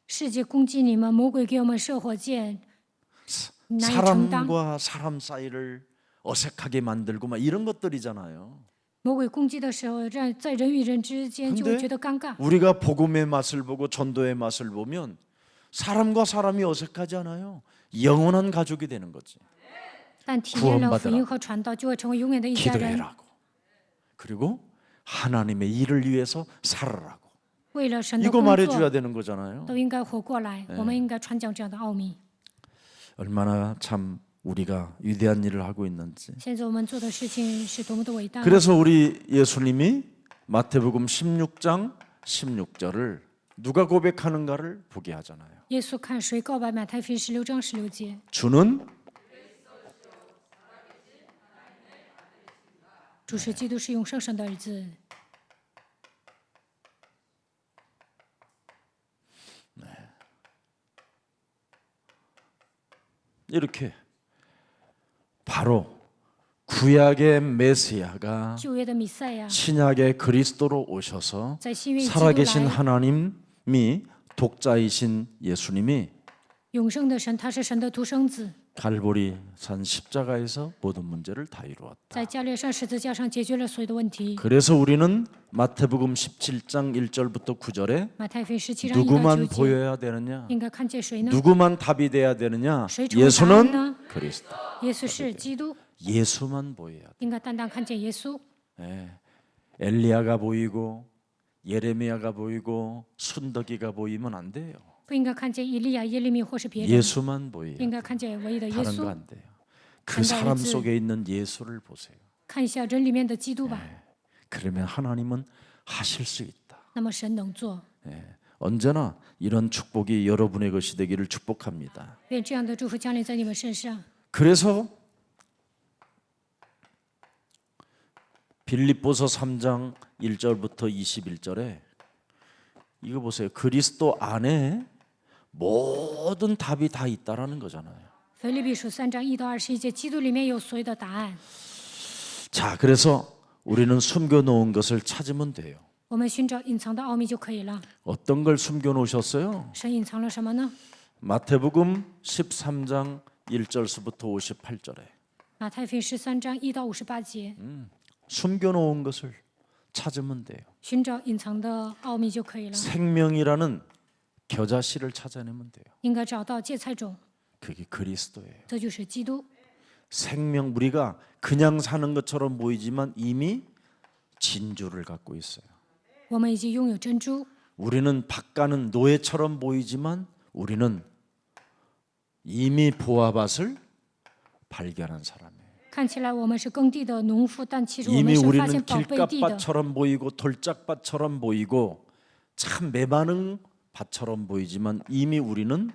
世界攻击你们，魔鬼给我们射火箭，难以承担。 사람과 사람 사이를 어색하게 만들고 막 이런 것들이잖아요. 魔鬼攻击的时候，在人与人之间就会觉得尴尬。 우리가 복음의 맛을 보고 전도의 맛을 보면 사람과 사람이 어색하지 않아요. 영원한 가족이 되는 거지. 但体验了福音和传道，就会成为永远的一家人。 기도해라고. 그리고 하나님의 일을 위해서 살아라고. 为了神的 이거 工 말해줘야 作， 되는 거잖아요. 都应该活过来。我们应该传讲这样的奥秘。 얼마나 참 우리가 위대한 일을 하고 있는지. 现在我们做的事情是多么的伟大！ 그래서 우리 예수님이 마태복음 16장 16절을 누가 고백하는가를 보게 하잖아요. 耶稣看谁告白马太福音16章16节， 주는 主是基督，是永生神的儿子。 이렇게 바로 구약의 메시아가 旧约的弥赛亚， 신약의 그리스도로 오셔서 在新约基督 살아계신 来， 하나님이 독자이신 예수님이 永生的神，他是神的独生子， 갈보리 산 십자가에서 모든 문제를 다 이루었다. 在加略山十字架上解决了所有的问题。 그래서 우리는 마태복음 17장 1절부터 9절에 马太福音17章1到 누구만 9节， 보여야 되느냐? 应该看见谁呢？ 누구만 답이 돼야 되느냐? 谁成为答案 예수는 呢？ 그리스도. 耶稣是基督， 예수만 보여야 돼. 应该单单看见耶稣。 예. 엘리야가 보이고 예레미야가 보이고 순덕이가 보이면 안 돼요. 不应该看见以利亚、耶利米或是别人， 예수만 보여야 应 돼. 该看见唯一的耶 다른 거 稣。 안 돼요. 그 사람 속에 있는 예수를 보세요. 看一下人里面的基督吧， 그러면 하나님은 하실 수 있다. 那么神能做。 예. 언제나 이런 축복이 여러분의 것이 되기를 축복합니다. 愿这样的祝福降临在你们身上。 그래서 빌립보서 3장 1절부터 21절에 이거 보세요. 그리스도 안에 모든 답이 다 있다라는 거잖아요. 腓立比书3章1到21节，基督里面有所有的答案。 자, 그래서 우리는 숨겨놓은 것을 찾으면 돼요. 我们寻找隐藏的奥秘就可以了。 어떤 걸 숨겨놓으셨어요? 神隐藏了什么呢？ 마태복음 13장 1절부터 58절에 马太福音13章1到58节， 숨겨놓은 것을 찾으면 돼요. 寻找隐藏的奥秘就可以了。 생명이라는 겨자씨를 찾아내면 돼요. 应该找到芥菜种， 그게 그리스도예요. 这就是基督。 생명 우리가 그냥 사는 것처럼 보이지만 이미 진주를 갖고 있어요. 我们已经拥有珍珠， 우리는 밭가는 노예처럼 보이지만 우리는 이미 보아밭을 발견한 사람이에요. 看起来我们是耕地的农夫，但其实我 이미 们是发 우리는 现宝贝地的。 길가밭처럼 보이고 돌짝밭처럼 보이고 참 메마른 밭처럼 보이지만 이미 우리는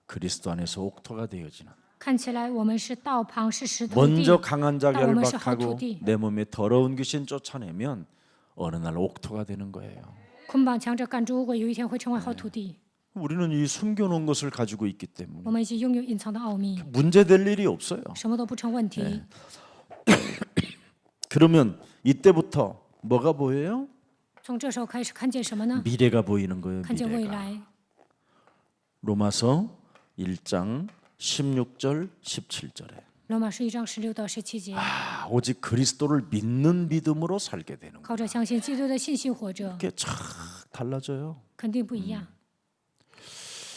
그리스도 안에서 옥토가 되어지는 看起来我们是道旁是石头地， 먼저 강한 자 但我们是好 결박하고 土地。 내 몸에 더러운 귀신 쫓아내면 어느 날 옥토가 되는 거예요. 捆绑强者赶逐污鬼，有一天会成为好土地。 우리는 이 숨겨놓은 것을 가지고 있기 我 때문에 们已经拥有隐藏的奥秘， 문제될 일이 없어요. 什么都不成问题。 그러면 이때부터 뭐가 보여요? 从这时候开始看见什么呢？ 미래가 보이는 거예요. 看见未 미래가. 来。 로마서 1장 16절 17절에 罗马书1章16到17节， 오직 그리스도를 믿는 믿음으로 살게 되는 거예요. 靠着相信基督的信心活着， 이게 참 달라져요. 肯定不一样，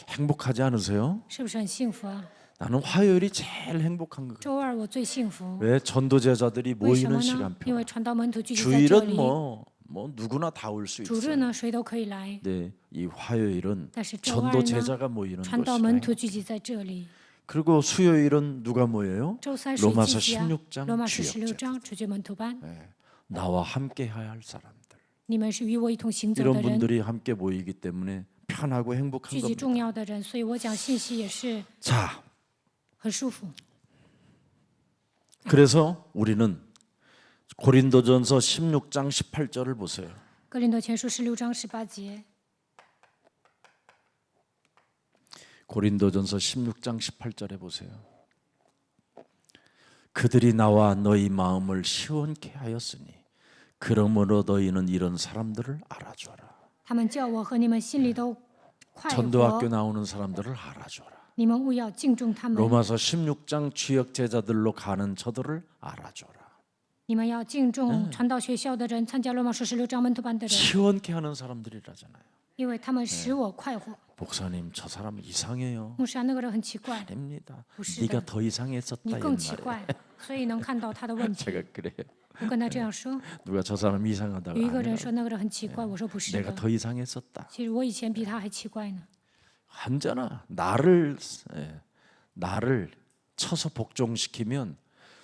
행복하지 않으세요? 是不是很幸福啊？ 나는 화요일이 제일 행복한 거. 周二我最幸福， 왜 전도 제자들이 为什么 모이는 呢？ 시간표? 因为传道门徒聚集在这 주일은 里， 뭐 누구나 다 올 수 主日 있어요. 呢谁都可以来， 네, 이 화요일은 但是周二 전도 呢， 제자가 모이는 传道门 곳이에요. 徒聚集在这里。 그리고 수요일은 누가 모여요? 周三是 로마서 祭司啊， 16장 罗马书 주역제. 16章主角门徒班， 나와 함께 해야 할 사람들. 你们是与我一同行走 이런 的人， 분들이 함께 모이기 때문에 편하고 행복한 聚集 겁니다. 重要的人，所以我讲信息也是 자, 很舒服。 그래서 우리는 고린도전서 16장 18절을 보세요. 哥林多前书16章18节， 고린도전서 16장 18절에 보세요. 그들이 나와 너희 마음을 시원케 하였으니 그러므로 너희는 이런 사람들을 알아줘라. 他们叫我和你们心里都快 전도학교 活。 나오는 사람들을 알아줘라. 你们务要敬重他们， 로마서 16장 취역 제자들로 가는 저들을 알아줘라. 你们要敬重传道学校的人，参加罗马书16章门徒班的人， 시원케 하는 사람들이라잖아요. 因为他们使我快活。 목사님 저 사람 이상해요. 牧师啊，那个人很奇怪， 아닙니다. 不是的。 네가 더 이상했었다 你 이 更奇 말이에요. 怪，所以能看到他的问题。 제가 그래요. 我跟他这样说， 누가 저 사람 이상하다고 有一个人 아니라 说那个人很奇怪，我说不是 내가 的， 더 이상했었다. 其实我以前比他还奇怪呢。 언제나 나를 쳐서 복종시키면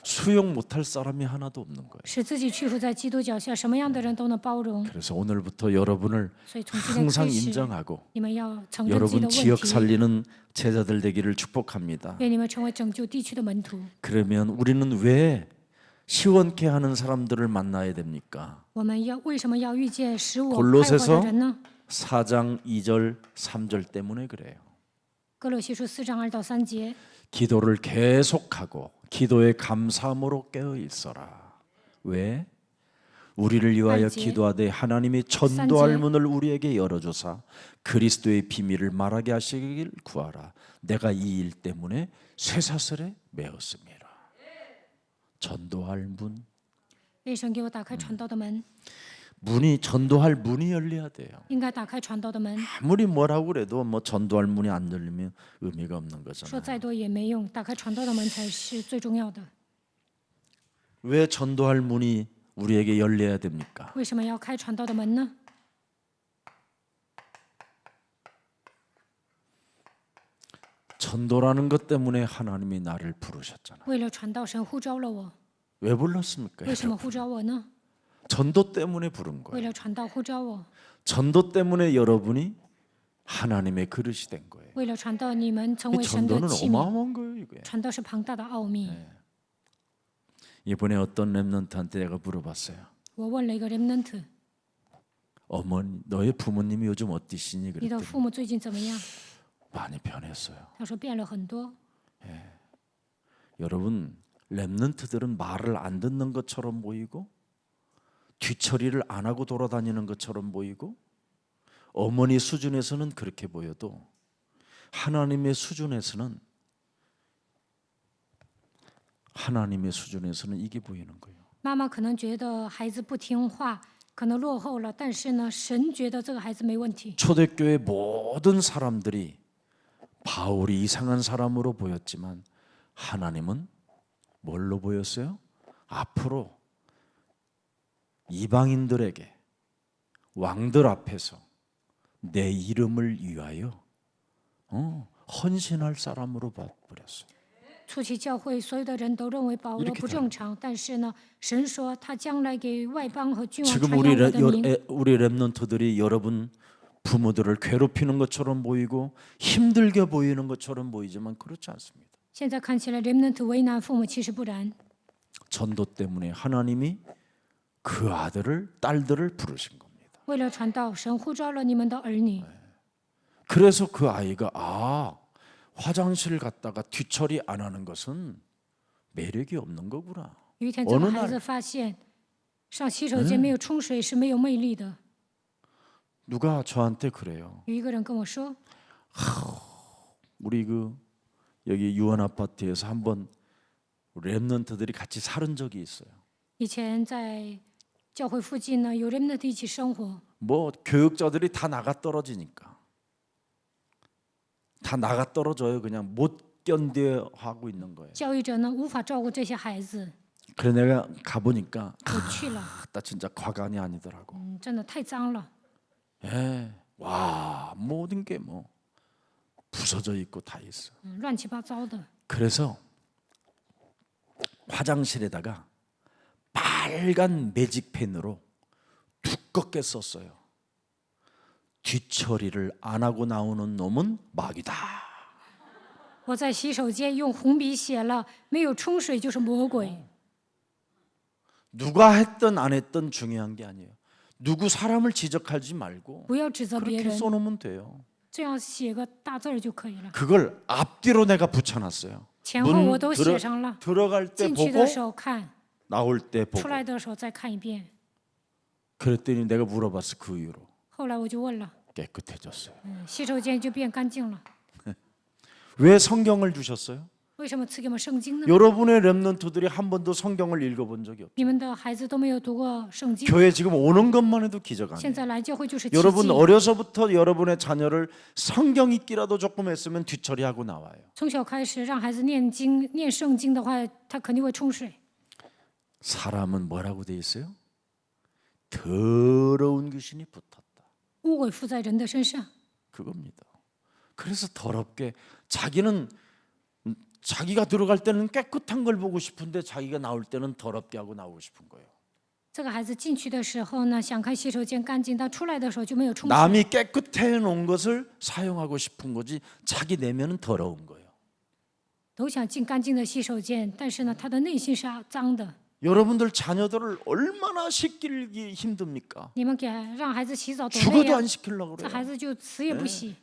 수용 못할 사람이 하나도 없는 거예요. 使自己屈服在基督脚下，什么样的人都能包容。 그래서 오늘부터 여러분을 所以从今天 항상 开始， 인정하고 你们要承认自己 여러분 的 지역 问题， 살리는 제자들 되기를 축복합니다. 愿你们成为拯救地区的门徒。 그러면 우리는 왜 시원케 하는 사람들을 만나야 됩니까? 我们为什么要遇见使我 골로새서 快活的人呢？ 4장 2절 3절 때문에 그래요. 哥罗西书4章2到3节， 기도를 계속하고 기도의 감사함으로 깨어 있어라. 왜? 우리를 위하여 삼节. 기도하되 하나님이 전도할 삼节. 문을 우리에게 열어주사 그리스도의 비밀을 말하게 하시길 구하라. 내가 이 일 때문에 쇠사슬에 매었습니다. 전도할 문. 愿神给我打开传道的门， 문이 전도할 문이 열려야 돼요. 应该打开传道的门。 아무리 뭐라고 그래도 뭐 전도할 문이 안 열리면 의미가 없는 说 거잖아요. 再多也没用，打开传道的门才是最重要的。 왜 전도할 문이 우리에게 열려야 됩니까? 为什么要开传道的门呢？ 전도라는 것 때문에 하나님이 나를 부르셨잖아요. 为了传道，神呼召了我。 왜 불렀습니까? 为什么呼召我呢？ 전도 때문에 부른 为 거예요. 了传道呼召我， 전도 때문에 여러분이 하나님의 그릇이 된 거예요. 为了传道你们成 이 为神的 전도는 器皿。 어마어마한 거예요, 이게. 传道是庞大的奥秘。 이번에 어떤 렘넌트한테 내가 물어봤어요. 我问了一个 remnant， 어머니, 너의 부모님이 요즘 어디시니? 你的 그랬더니 父母最近怎么样？ 많이 변했어요. 他说变了很多。 여러분, 렘넌트들은 말을 안 듣는 것처럼 보이고 뒤처리를 안 하고 돌아다니는 것처럼 보이고 어머니 수준에서는 그렇게 보여도 하나님의 수준에서는 이게 보이는 거예요. 妈妈可能觉得孩子不听话，可能落后了，但是呢，神觉得这个孩子没问题。 초대교회 모든 사람들이 바울이 이상한 사람으로 보였지만 하나님은 뭘로 보였어요? 앞으로 이방인들에게 왕들 앞에서 내 이름을 위하여 헌신할 사람으로 봐버렸어요. 初期教会所有的人都认为保罗不正常，但是呢，神说他将来给外邦和君王 지금 传扬我的名。 우리 렘넌트들이 여러분 부모들을 괴롭히는 것처럼 보이고 힘들게 보이는 것처럼 보이지만 그렇지 않습니다. 现在看起来 remnant 为难父母，其实不然。 전도 때문에 하나님이 그 아들을 딸들을 부르신 겁니다. 为了传道，神呼召了你们的儿女。 그래서 그 아이가 화장실 갔다가 뒤처리 안 하는 것은 매력이 없는 거구나. 有一天，这个孩子发现上洗手间没有冲水是没有魅力的。 누가 저한테 그래요. 有一个人跟我说， 우리 여기 유원 아파트에서 한번 렘넌트들이 같이 살은 적이 있어요. 以前在教会附近呢，有 remnant 一起生活， 뭐 교육자들이 다 나가 떨어지니까 다 나가 떨어져요. 그냥 못 견뎌 하고 있는 거예요. 教育者呢无法照顾这些孩子， 그래 내가 가보니까 我去了， 나 진짜 과간이 아니더라고. 真的太脏了。 예, 와 모든 게 뭐 부서져 있고 다 있어. 乱七八糟的。 그래서 화장실에다가 빨간 매직펜으로 두껍게 썼어요. 뒤처리를 안 하고 나오는 놈은 마귀다. 我在洗手间用红笔写了，没有冲水就是魔鬼。 누가 했든 안 했든 중요한 게 아니에요. 누구 사람을 지적하지 말고 不要指责别 그렇게 人， 써놓으면 돼요. 这样写个大字儿就可以了。 그걸 앞뒤로 내가 붙여놨어요. 前后我都写上了， 들어갈 때 进去 보고 的时候看， 나올 때 보고. 出来的时候再看一遍。 그랬더니 내가 물어봤어. 그 이유로 后来我就问了， 깨끗해졌어요. 洗手间就变干净了。왜 성경을 주셨어요? 为什么赐给我们圣经呢？ 여러분의 렘넌트들이 한 번도 성경을 읽어본 적이 없어요. 你们的孩子都没有读过圣经， 교회 지금 오는 것만 해도 기적 现 아니에요. 在来教会就是奇 여러분 迹。 어려서부터 여러분의 자녀를 성경 읽기라도 조금 했으면 뒤처리하고 나와요. 从小开始让孩子念经、念圣经的话，他肯定会冲水。 사람은 뭐라고 돼 있어요? 더러운 귀신이 붙었다. 污鬼附在人的身上， 그겁니다. 그래서 더럽게 자기가 들어갈 때는 깨끗한 걸 보고 싶은데 자기가 나올 때는 더럽게 하고 나오고 싶은 거예요. 这个孩子进去的时候呢，想看洗手间干净，但出来的时候就没有冲水。 남이 깨끗해 놓은 것을 사용하고 싶은 거지 자기 내면은 더러운 거예요. 都想进干净的洗手间，但是呢，他的内心是脏的。 여러분들 자녀들을 얼마나 시키기 힘듭니까? 你们让孩子洗澡多累 죽어도 呀、 안 시키려고 这孩 그래요. 子就死也不洗。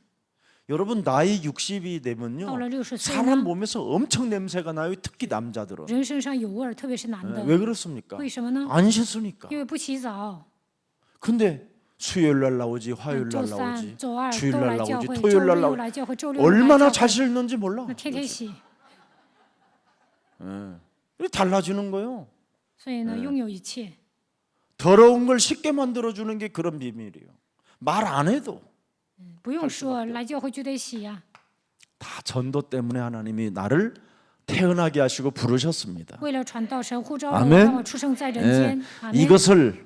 여러분 나이 60이 되면요 到了60岁 사람 呢， 몸에서 엄청 냄새가 나요. 특히 남자들은. 人身上有味儿，特别是男的。 왜 그렇습니까? 为什么呢？ 안 씻으니까. 因为不洗澡。 근데 수요일 날 나오지, 화요일 周 날 三、 나오지, 周二 주일 都 날 来教 나오지, 会， 토요일 周 날 六 나오지. 来教会，周六来 얼마나 教 잘 会， 씻는지 몰라. 那天天洗。 달라지는 거예요. 所以呢，拥有一切。 더러운 걸 쉽게 만들어 주는 게 그런 비밀이에요. 말 안 해도 不用说，来教会就得洗呀、 다 전도 때문에 하나님이 나를 태어나게 하시고 부르셨습니다. 为了传道，神呼召了我， 아멘 让我出生在人间。阿门。 이것을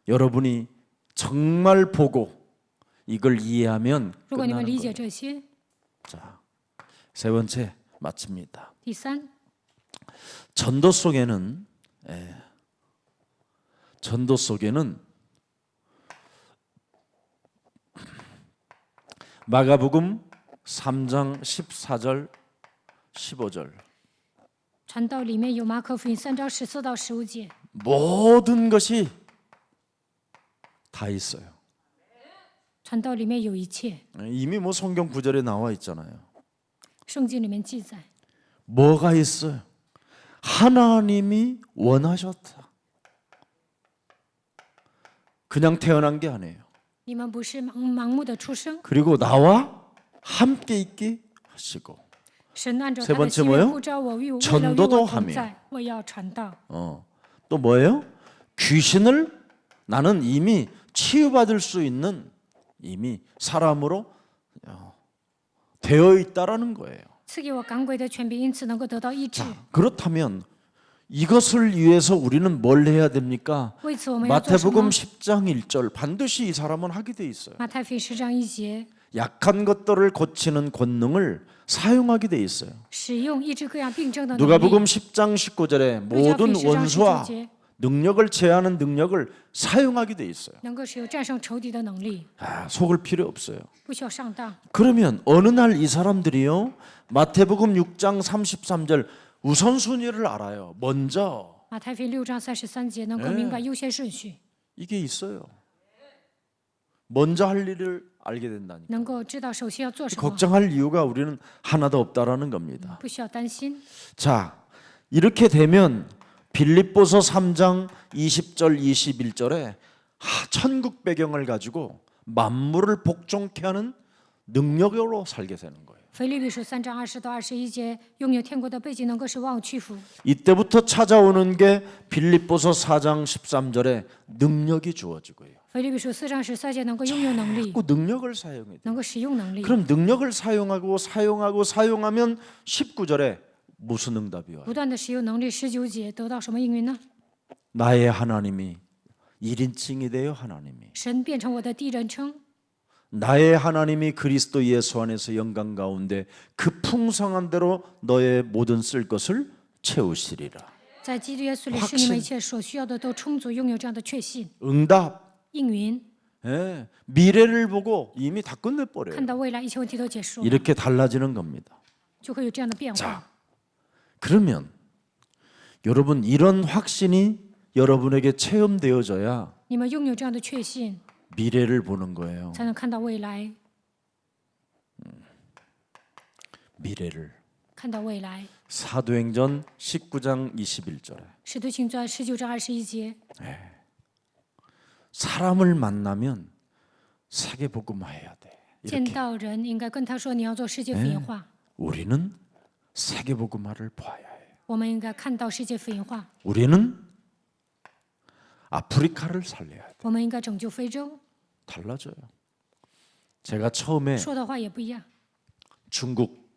여러분이 정말 보고 이걸 이해하면 如果你们 끝나는 理解 거예요. 这些， 자, 세 번째 마칩니다. 第三， 전도 속에는 마가복음 3장 14절 15절 传道里面有马可福音3章14到15节， 모든 것이 다 있어요. 传道里面有一切， 이미 뭐 성경 구절에 나와 있잖아요. 圣经里面记载， 뭐가 있어요? 하나님이 원하셨다. 그냥 태어난 게 아니에요. 你们不是盲目的出生， 그리고 나와 함께 있게 하시고 神按照 세 他的 번째 心 뭐예요 愿呼召我，为了与 전도도 我 하며 同在，我要传道。 또 뭐예요? 귀신을 나는 이미 치유받을 수 있는 이미 사람으로 되어 있다라는 거예요. 赐给我赶鬼的权柄，因此能够得到医治。 그렇다면 이것을 위해서 우리는 뭘 해야 됩니까? 为此我们要做什 마태복음 么？ 10장 1절 반드시 이 사람은 하게 돼 있어요. 马太福音10章1节， 약한 것들을 고치는 권능을 사용하게 돼 있어요. 使用医治各样病症的能 누가복음 力。 10장 19절에 路加福音 모든 10章 원수와 19节， 능력을 제하는 능력을 사용하게 돼 있어요. 能够使用战胜仇敌的能力， 속을 필요 없어요. 不需要上当。 그러면 어느 날 이 사람들이요 마태복음 6장 33절 우선순위를 알아요. 먼저 马太福音6章33节能够明白优先顺序， 이게 있어요. 먼저 할 일을 알게 된다니까. 能够知道首先要做什么， 걱정할 이유가 우리는 하나도 없다라는 겁니다. 不需要担心。 자, 이렇게 되면 빌립보서 3장 20절 21절에 천국 배경을 가지고 만물을 복종케 하는 능력으로 살게 되는 거예요. 腓立比书3章20到21节，拥有天国的背景，能够使万物屈服。 이때부터 찾아오는 게 빌립보서 4장 13절에 능력이 주어지고요. 腓立比书4章14节能够拥有能力， 그 능력을 사용해야 돼요. 能够使用能力。 그럼 능력을 사용하면 19절에 무슨 응답이 와요? 不断的使用能力，19节得到什么应允呢？ 나의 하나님이 1인칭이 되어 하나님이 神变成我的第一人称， 나의 하나님이 그리스도 예수 안에서 영광 가운데 그 풍성한 대로 너의 모든 쓸 것을 채우시리라. 在基督耶稣里使你们一切所需要的都充足，拥有这样的确信。 응답. 应允， 예, 미래를 보고 이미 다 끝내버려요. 看到未来一切问题都结束了， 이렇게 달라지는 겁니다. 就会有这样的变化。 자, 그러면 여러분 이런 확신이 여러분에게 체험되어져야 你们拥有这样的确信， 미래를 보는 거예요. 才能看到未来， 미래를. 看到未来。 사도행전 19장 21절에 使徒行传19章21节， 사람을 만나면 세계복음화해야 돼. 见 이렇게 到人应该跟他说你要做世界福音化， 우리는 세계복음화를 봐야 해요. 我们应该看到世界福音化， 우리는 아프리카를 살려야 돼. 我们应该拯救非洲。 달라져요. 제가 처음에 说的话也不一样。 중국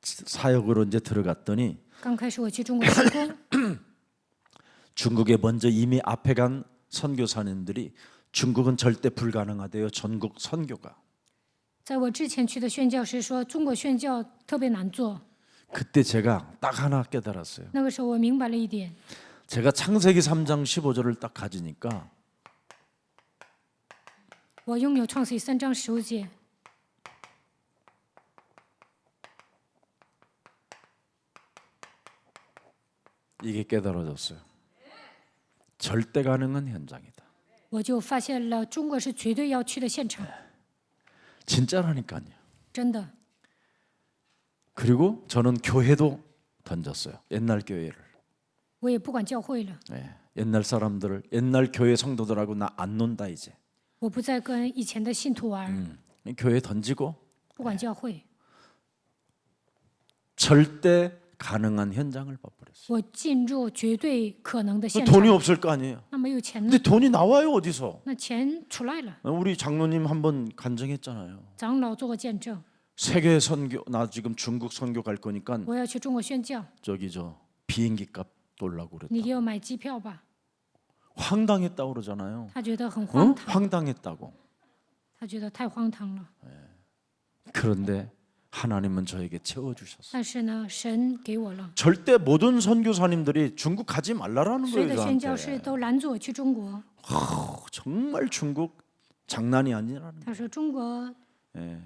사역으로 이제 들어갔더니 刚开始我去中国施工， 중국에 먼저 이미 앞에 간 선교사님들이 중국은 절대 불가능하대요. 전국 선교가. 在我之前去的宣教师说，中国宣教特别难做。 그때 제가 딱 하나 깨달았어요. 那个时候我明白了一点， 제가 창세기 3장 15절을 딱 가지니까 我拥有创世记3章15节， 이게 깨달아졌어요. 절대 가능한 현장이다. 我就发现了中国是绝对要去的现场， 진짜라니까요. 真的。 그리고 저는 교회도 던졌어요. 옛날 교회를. 我也不管教会了， 네, 옛날 사람들을 옛날 교회 성도들하고 나 안 논다 이제. 我不再跟以前的信徒玩， 교회 던지고 不管教会， 절대 가능한 현장을 봐버렸어요. 我进入绝对可能的现场。 돈이 없을 거 아니에요. 那没有钱呢？ 근데 돈이 나와요 어디서? 那钱出来了。 우리 장로님 한번 간증했잖아요. 长老做过见证， 세계 선교 나 지금 중국 선교 갈 거니까 我要去中国宣教， 저기 저 비행기 값 돌라고 그랬다. 你给我买机票吧。 황당했다고 그러잖아요. 他觉得很 어? 荒唐， 황당했다고. 他觉得太荒唐了。 그런데 하나님은 저에게 채워 주셨어요. 但是呢，神给我了。 절대 모든 선교사님들이 중국 가지 말라라는 所有 거예요. 的宣教 저한테. 士都拦阻我去中国。 정말 중국 장난이 아니라는. 他说中国 예.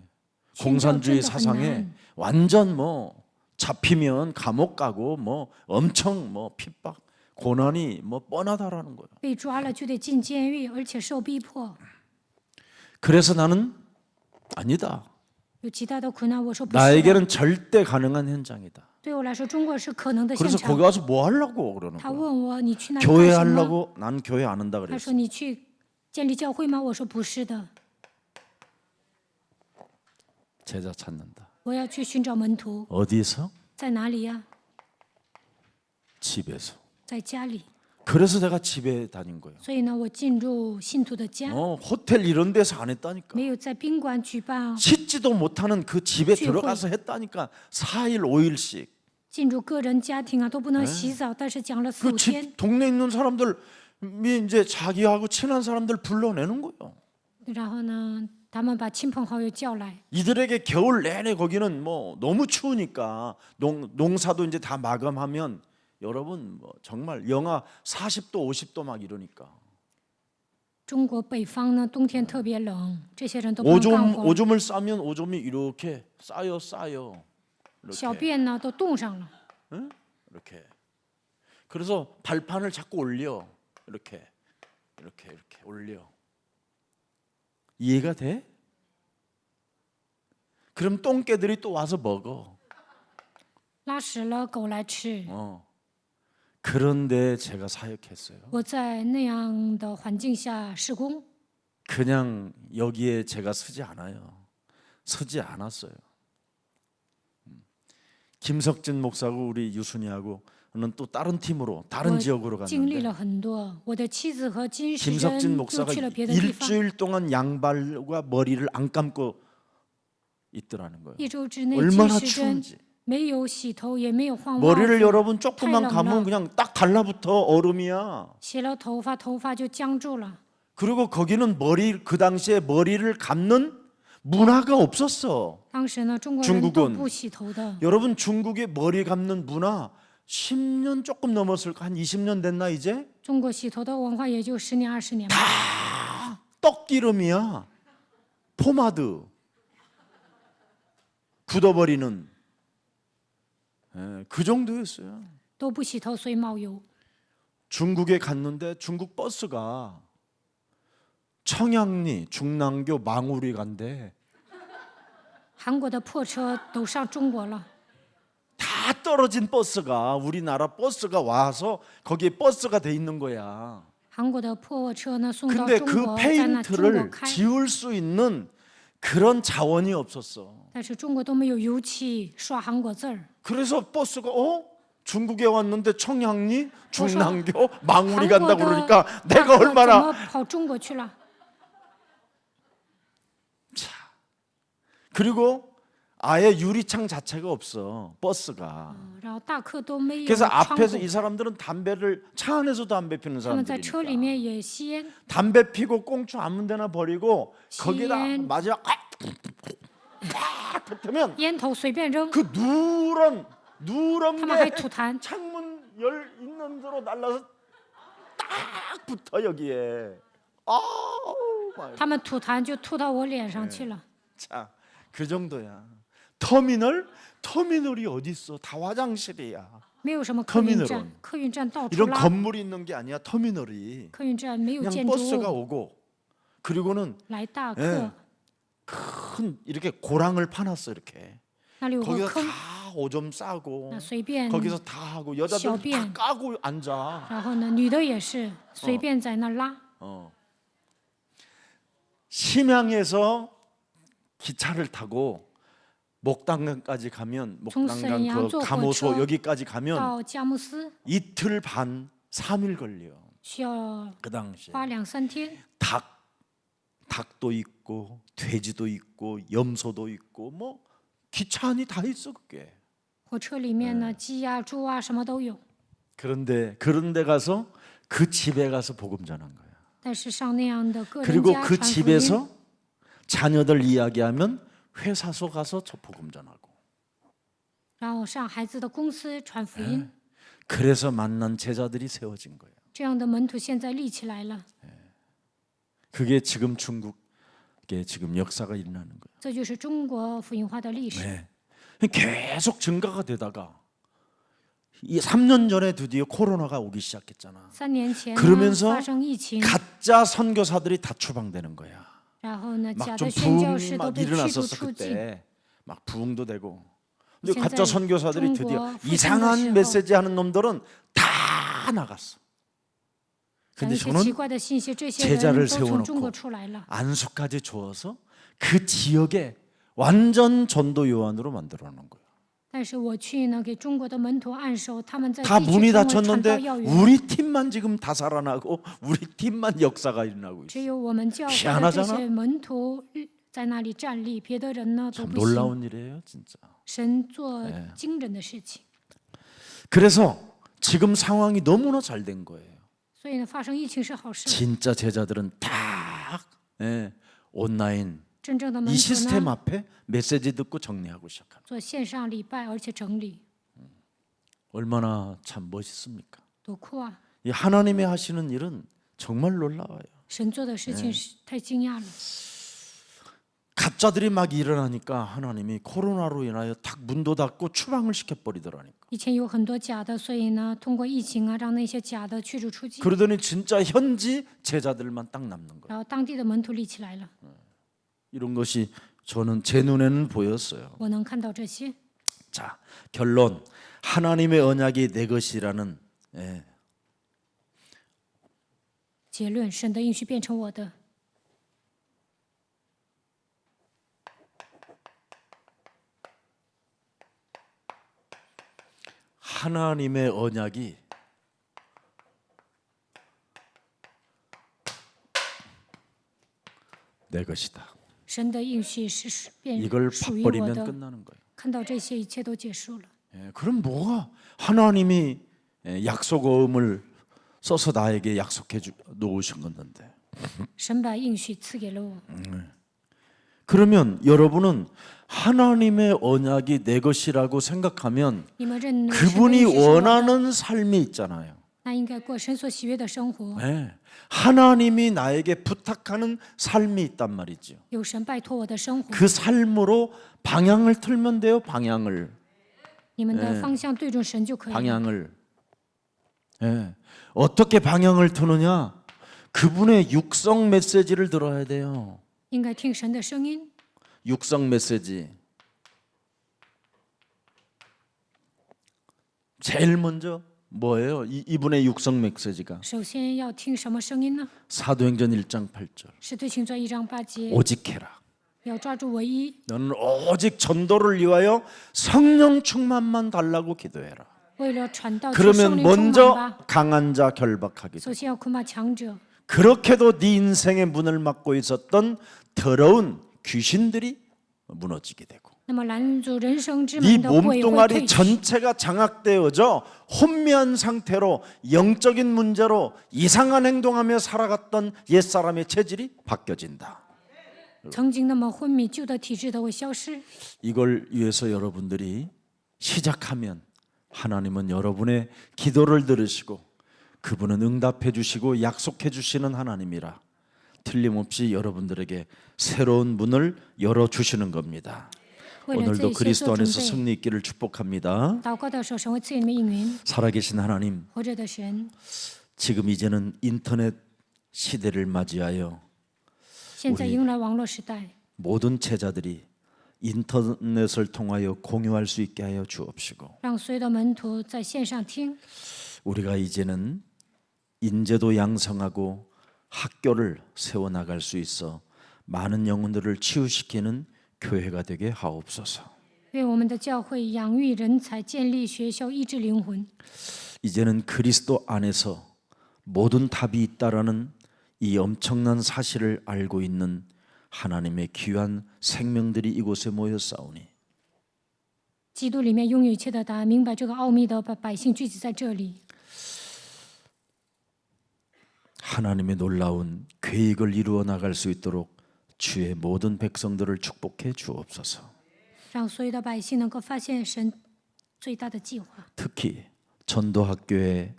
宣教真 공산주의 的很 사상에 难， 완전 뭐 잡히면 감옥 가고 뭐 엄청 뭐 핍박 고난이 뭐 뻔하다라는 거예요. 被抓了就得进监狱，而且受逼迫， 그래서 나는 아니다. 有极大的苦难。我说不是的， 나에게는 절대 가능한 현장이다. 对我来说，中国是可能的现 그래서 场 거기 。 가서 뭐 하려고 그러는 他 거야. 问我你去那里 교회 干什么？ 하려고 난 교회 안 한다 他 그랬어. 说你去建立教会吗？我说不是的， 제자 찾는다. 我要去寻找门徒， 어디서? 在哪里呀？ 집에서. 在家里。 그래서 내가 집에 다닌 거예요. 所以呢，我进入信徒的家， 호텔 이런 데서 안 했다니까. 没有在宾馆举办， 씻지도 못하는 그 집에聚会。 들어가서 했다니까. 4일 5일씩. 进入个人家庭啊都不能洗澡，但是讲了4、5 그 天， 집 동네 있는 사람들 이제 자기하고 친한 사람들 불러내는 거예요. 然后呢，他们把亲朋好友叫来， 이들에게 겨울 내내 거기는 뭐 너무 추우니까 농사도 이제 다 마감하면 여러분 뭐 정말 영하 40도 50도 막 이러니까 中国北方呢冬天特别冷，这些人都不能干活， 오줌을 싸면 오줌이 이렇게 쌓여小 이렇게 便呢都冻上了， 이렇게 그래서 발판을 자꾸 올려 이렇게 올려 이해가 돼? 그럼 똥개들이 또 와서 먹어. 拉屎了狗来吃。 그런데 제가 사역했어요. 我在那样的环境下施工， 그냥 여기에 제가 서지 않았어요. 김석진 목사하고 우리 유순이하고는 또 다른 팀으로 다른 지역으로 经历 갔는데 了很多。我的妻子和金时 김석진 珍都 목사가 去了别的地方， 일주일 동안 양발과 머리를 안 감고 있더라는 거예요. 一周之内金 얼마나 时珍 추운지. 没有洗头，也没有换袜 머리를 子， 여러분 조금만 타일런러. 감으면 그냥 딱 달라붙어 얼음이야. 洗了头发，头发就僵住了。 그리고 거기는 그 당시에 머리를 감는 문화가 없었어. 当时呢，中国人都 중국은 不洗头的。 여러분 중국의 머리 감는 문화 10년 조금 넘었을까? 한 20년 됐나 이제? 中国洗头的文化也就10年20年吧。 떡기름이야. 포마드. 굳어버리는. 그 정도였어요. 都不洗头，所以冒油。 중국에 갔는데 중국 버스가 청양리, 중랑교, 망우리 간대. 韩国的破车都上中国了， 다 떨어진 버스가 우리나라 버스가 와서 거기에 버스가 돼 있는 거야. 韩国的破车呢送到 근데 中 그 国，在那中国 페인트를 开。 지울 수 있는 그런 자원이 없었어. 但是中国都没有油漆刷韩国字儿。 그래서 버스가 중국에 왔는데 청량리, 중랑교, 망우리 간다고 韩国的 그러니까 大 내가 客怎 얼마나 么跑中国去了？ 그리고 아예 유리창 자체가 없어 버스가. 然后大客都没有 그래서 窗户 앞에서 ，이 사람들은 담배를 차 안에서 담배 피는 他们在车里 사람들이니까 面也吸烟， 담배 피고 꽁초 아무데나 버리고 거기다 시엔. 마지막 붙으면 烟头随便扔， 그 누런 他们还 게 吐痰， 창문 열 있는 대로 날라서 딱 붙어 여기에. 아우, 막. 他们吐痰就吐到我脸上去了。 자, 그 정도야. 터미널이 어디 있어? 다 화장실이야. 没有什么客运 터미널은 站，客运站到处 이런 拉， 건물이 있는 게 아니야. 터미널이 客运站没有 그냥 建筑 버스가 物， 오고 그리고는 来大 예 客， 큰 이렇게 고랑을 파놨어 이렇게. 那里有个 거기서 坑， 다 오줌 싸고 那随便， 거기서 다 하고 여자들 다 小便。 까고 앉아. 然后呢，女的也是随便在那拉。 심양에서 기차를 타고 목당강까지 가면 목당강 중산양 그 가모소 坐火车 여기까지 가면 到佳木斯 이틀 반 3일 걸려. 需要 그 당시에 花2、3天， 닭도 있고 돼지도 있고 염소도 있고 뭐 기차 안이 다 있어 그게. 火车里面呢，鸡呀、猪啊什么都有。 그런데 그런데 가서 그 집에 가서 복음 전한 거야. 但是上那样的个人 그리고 家 그 传福音， 집에서 자녀들 이야기하면 회사소 가서 저 복음 전하고. 然后上孩子的公司传福音， 그래서 만난 제자들이 세워진 거예요. 这样的门徒现在立起来了。 그게 지금 중국의 지금 역사가 일어나는 거예요. 这就是中国福音化的历史。 네. 계속 증가가 되다가 이 3년 전에 드디어 코로나가 오기 시작했잖아. 3年前呢 그러면서 发生疫情， 가짜 선교사들이 다 추방되는 거야. 然后呢， 막 假 좀 的宣教 부흥이 士都 막 被驱逐 일어났었어 出境。 그때. 막 부흥도 되고. 근데 현재 가짜 선교사들이 중국 드디어 후생의 이상한 시호. 메시지 하는 놈들은 다 나갔어. 讲 근데 一些奇 저는 怪的信息，这些人 제자를 都从中国 세워놓고 出来了。 안수까지 주어서 그 지역에 완전 전도 요한으로 만들어 놓은 거예요. 但是我去呢，给中国的门徒按手，他们在 다 地区 문이 成为传道 닫혔는데 要员。 우리 팀만 지금 다 살아나고 우리 팀만 역사가 일어나고 只 있어. 有我们教会的 희한하잖아 这些门徒在那里站立，别的人呢都 참 不行。 놀라운 일이에요, 진짜. 神做惊人的事情， 그래서 지금 상황이 너무나 잘 된 거예요. 所以呢，发生疫情是好事。 진짜 제자들은 다 온라인 真正的门 이 徒 시스템 呢， 앞에 메시지 듣고 정리하고 시작하는. 做线上礼拜，而且整理， 얼마나 참 멋있습니까? 多酷啊！ 이 하나님이 하시는 일은 정말 놀라워요. 神做的事情是太惊讶了。 가짜들이 막 일어나니까 하나님이 코로나로 인하여 탁 문도 닫고 추방을 시켜버리더라니까. 以前有很多假的，所以呢，通过疫情啊，让那些假的驱逐出境， 그러더니 진짜 현지 제자들만 딱 남는 거예요. 然后当地的门徒立起来了。 이런 것이 저는 제 눈에는 보였어요. 我能看到这些。 자, 결론. 하나님의 언약이 내 것이라는 结论：神的应许变成我的。 하나님의 언약이 내 것이다. 神的应许是变 이걸 属于我 봐버리면 的。 끝나는 거예요. 看到这些，一切都结束了。 그럼 뭐가 하나님이 약속음을 써서 나에게 약속해 놓으신 건데. 神把应许赐给了我。 그러면 여러분은 하나님의 언약이 내 것이라고 생각하면 你们认为神的 그분이 应许是我的， 원하는 삶이 있잖아요. 那应该过神所喜悦的生活。 하나님이 나에게 부탁하는 삶이 있단 말이죠. 有神拜托我的生活， 그 삶으로 방향을 틀면 돼요. 방향을. 你们的方向对准神就可以了。 방향을. 어떻게 방향을 트느냐? 그분의 육성 메시지를 들어야 돼요. 应该听神的声音。 육성 메시지. 제일 먼저 뭐예요? 이분의 육성 메시지가 首先要听什么声音呢？ 사도행전 1장 8절. 使徒行传1章8节， 오직 해라. 要抓住唯一， 너는 오직 전도를 위하여 성령 충만만 달라고 기도해라. 为了传道求圣 그러면 灵充满 먼저 吧。 강한 자 결박하게 돼. 首先要苦骂强者， 그렇게도 네 인생의 문을 막고 있었던 더러운 귀신들이 무너지게 되고 那么拦阻人生之 네 门的鬼会 몸뚱아리 退去， 전체가 장악되어져 혼미한 상태로 영적인 문제로 이상한 행동하며 살아갔던 옛사람의 체질이 바뀌어진다. 曾经那么昏迷旧的体质都会消失。 이걸 위해서 여러분들이 시작하면 하나님은 여러분의 기도를 들으시고 그분은 응답해 주시고 약속해 주시는 하나님이라 틀림없이 여러분들에게 새로운 문을 열어 주시는 겁니다. 为了这 오늘도 些 그리스도 做准 안에서 备， 승리 있기를 축복합니다. 祷告的时候，神会赐予你们应允。 살아계신 하나님, 活着的神， 지금 이제는 인터넷 시대를 맞이하여 现在迎来网络时代， 모든 제자들이 인터넷을 통하여 공유할 수 있게 하여 주옵시고 让所有的门徒在线上听。 우리가 이제는 인재도 양성하고 학교를 세워나갈 수 있어 많은 영혼들을 치유시키는 교회가 되게 하옵소서. 愿我们的教会养育人才，建立学校，医治灵魂。 이제는 그리스도 안에서 모든 답이 있다라는 이 엄청난 사실을 알고 있는 하나님의 귀한 생명들이 이곳에 모였사오니 基督里面拥有一切的答案，明白这个奥秘的百姓聚集在这里。 하나님의 놀라운 계획을 이루어 나갈 수 있도록 주의 모든 백성들을 축복해 주옵소서. 让所有的百姓能够发现神最大的计划。 특히 전도학교에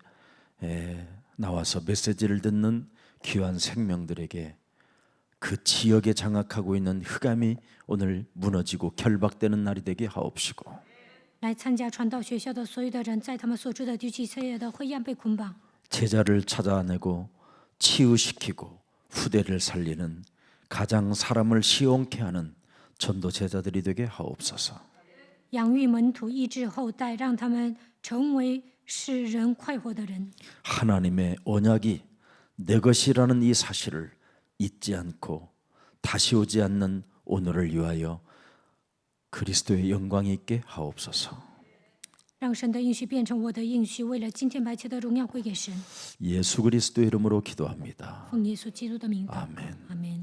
나와서 메시지를 듣는 귀한 생명들에게 그 지역에 장악하고 있는 흑암이 오늘 무너지고 결박되는 날이 되게 하옵시고 来参加传道学校的所有的人，在他们所住的地区，一切的灰暗被捆绑， 제자를 찾아내고 치유시키고 후대를 살리는 가장 사람을 시원케 하는 전도 제자들이 되게 하옵소서. 养育门徒，医治后代，让他们成为使人快活的人。 하나님의 언약이 내 것이라는 이 사실을 잊지 않고 다시 오지 않는 오늘을 위하여 그리스도의 영광이 있게 하옵소서. 让神的应许变成我的应许，为了今天白切的荣耀归给神。 예수 그리스도의 이름으로 기도합니다. 奉耶稣基督的名祷告， 아멘. 阿门。